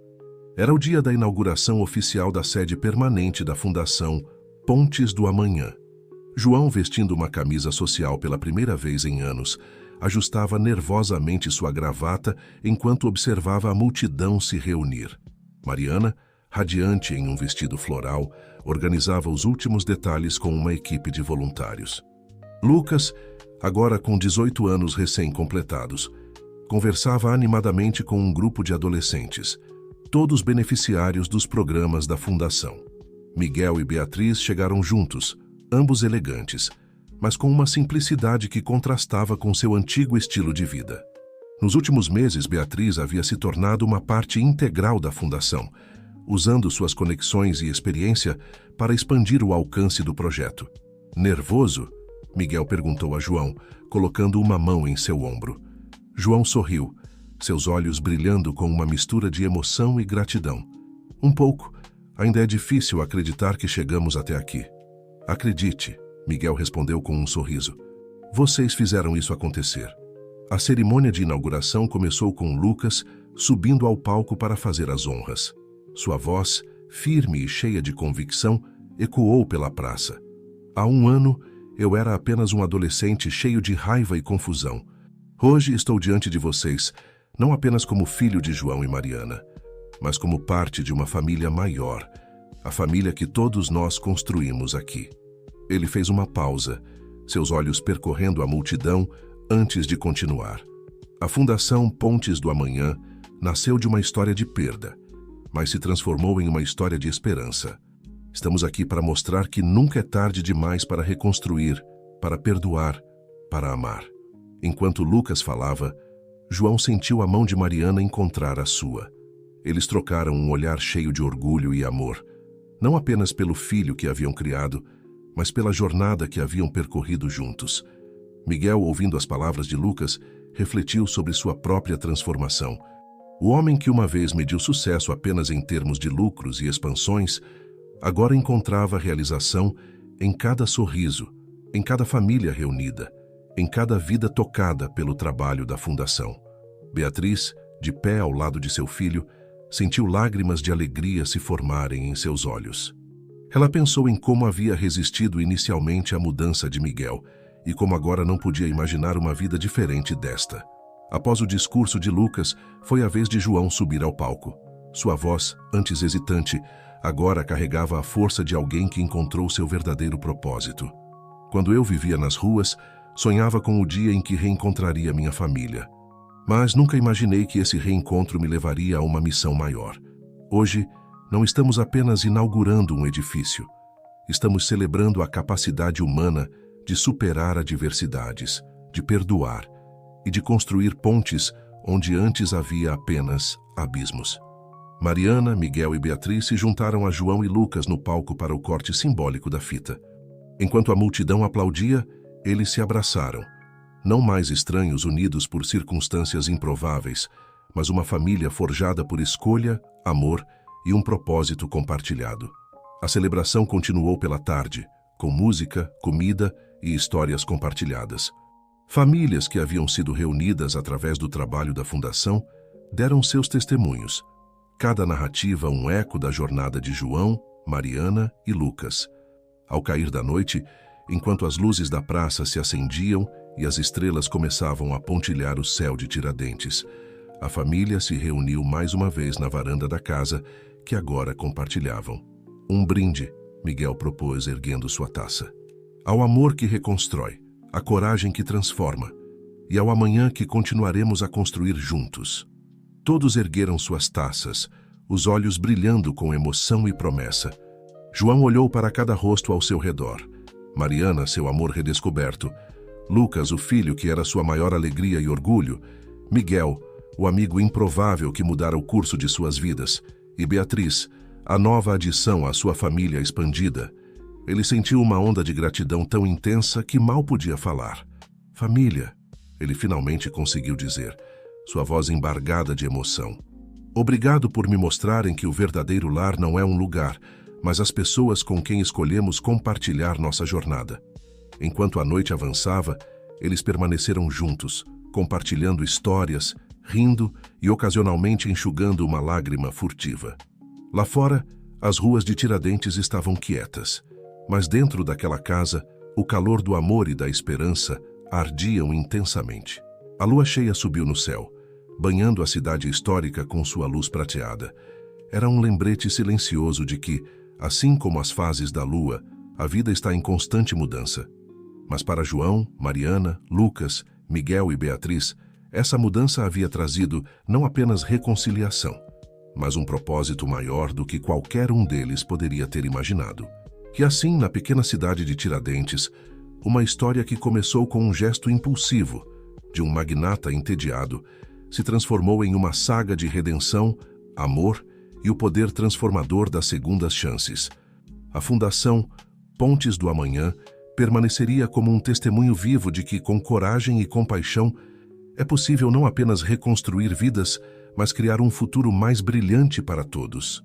Era o dia da inauguração oficial da sede permanente da Fundação Pontes do Amanhã. João, vestindo uma camisa social pela primeira vez em anos, ajustava nervosamente sua gravata enquanto observava a multidão se reunir. Mariana, radiante em um vestido floral, organizava os últimos detalhes com uma equipe de voluntários. Lucas, agora com 18 anos recém-completados, conversava animadamente com um grupo de adolescentes, todos beneficiários dos programas da Fundação. Miguel e Beatriz chegaram juntos, ambos elegantes, mas com uma simplicidade que contrastava com seu antigo estilo de vida. Nos últimos meses, Beatriz havia se tornado uma parte integral da Fundação, usando suas conexões e experiência para expandir o alcance do projeto. Nervoso? Miguel perguntou a João, colocando uma mão em seu ombro. João sorriu, seus olhos brilhando com uma mistura de emoção e gratidão. Um pouco. Ainda é difícil acreditar que chegamos até aqui. Acredite, Miguel respondeu com um sorriso. Vocês fizeram isso acontecer. A cerimônia de inauguração começou com Lucas subindo ao palco para fazer as honras. Sua voz, firme e cheia de convicção, ecoou pela praça. Há um ano, eu era apenas um adolescente cheio de raiva e confusão. Hoje estou diante de vocês, não apenas como filho de João e Mariana, mas como parte de uma família maior, a família que todos nós construímos aqui. Ele fez uma pausa, seus olhos percorrendo a multidão antes de continuar. A Fundação Pontes do Amanhã nasceu de uma história de perda, mas se transformou em uma história de esperança. Estamos aqui para mostrar que nunca é tarde demais para reconstruir, para perdoar, para amar. Enquanto Lucas falava, João sentiu a mão de Mariana encontrar a sua. Eles trocaram um olhar cheio de orgulho e amor, não apenas pelo filho que haviam criado, mas pela jornada que haviam percorrido juntos. Miguel, ouvindo as palavras de Lucas, refletiu sobre sua própria transformação. O homem que uma vez mediu sucesso apenas em termos de lucros e expansões, agora encontrava realização em cada sorriso, em cada família reunida, em cada vida tocada pelo trabalho da Fundação. Beatriz, de pé ao lado de seu filho, sentiu lágrimas de alegria se formarem em seus olhos. Ela pensou em como havia resistido inicialmente à mudança de Miguel e como agora não podia imaginar uma vida diferente desta. Após o discurso de Lucas, foi a vez de João subir ao palco. Sua voz, antes hesitante, agora carregava a força de alguém que encontrou seu verdadeiro propósito. Quando eu vivia nas ruas, sonhava com o dia em que reencontraria minha família. Mas nunca imaginei que esse reencontro me levaria a uma missão maior. Hoje, não estamos apenas inaugurando um edifício. Estamos celebrando a capacidade humana de superar adversidades, de perdoar e de construir pontes onde antes havia apenas abismos. Mariana, Miguel e Beatriz se juntaram a João e Lucas no palco para o corte simbólico da fita. Enquanto a multidão aplaudia, eles se abraçaram. Não mais estranhos unidos por circunstâncias improváveis, mas uma família forjada por escolha, amor e um propósito compartilhado. A celebração continuou pela tarde, com música, comida e histórias compartilhadas. Famílias que haviam sido reunidas através do trabalho da Fundação deram seus testemunhos. Cada narrativa um eco da jornada de João, Mariana e Lucas. Ao cair da noite, enquanto as luzes da praça se acendiam e as estrelas começavam a pontilhar o céu de Tiradentes, a família se reuniu mais uma vez na varanda da casa, que agora compartilhavam. Um brinde, Miguel propôs erguendo sua taça. Ao amor que reconstrói, à coragem que transforma, e ao amanhã que continuaremos a construir juntos. Todos ergueram suas taças, os olhos brilhando com emoção e promessa. João olhou para cada rosto ao seu redor. Mariana, seu amor redescoberto. Lucas, o filho que era sua maior alegria e orgulho. Miguel, o amigo improvável que mudara o curso de suas vidas. E Beatriz, a nova adição à sua família expandida. Ele sentiu uma onda de gratidão tão intensa que mal podia falar. Família, ele finalmente conseguiu dizer, sua voz embargada de emoção. Obrigado por me mostrarem que o verdadeiro lar não é um lugar, mas as pessoas com quem escolhemos compartilhar nossa jornada. Enquanto a noite avançava, eles permaneceram juntos, compartilhando histórias, rindo e ocasionalmente enxugando uma lágrima furtiva. Lá fora, as ruas de Tiradentes estavam quietas, mas dentro daquela casa, o calor do amor e da esperança ardiam intensamente. A lua cheia subiu no céu, banhando a cidade histórica com sua luz prateada. Era um lembrete silencioso de que, assim como as fases da lua, a vida está em constante mudança. Mas para João, Mariana, Lucas, Miguel e Beatriz, essa mudança havia trazido não apenas reconciliação, mas um propósito maior do que qualquer um deles poderia ter imaginado. E assim, na pequena cidade de Tiradentes, uma história que começou com um gesto impulsivo de um magnata entediado se transformou em uma saga de redenção, amor e o poder transformador das segundas chances. A Fundação Pontes do Amanhã permaneceria como um testemunho vivo de que, com coragem e compaixão, é possível não apenas reconstruir vidas, mas criar um futuro mais brilhante para todos.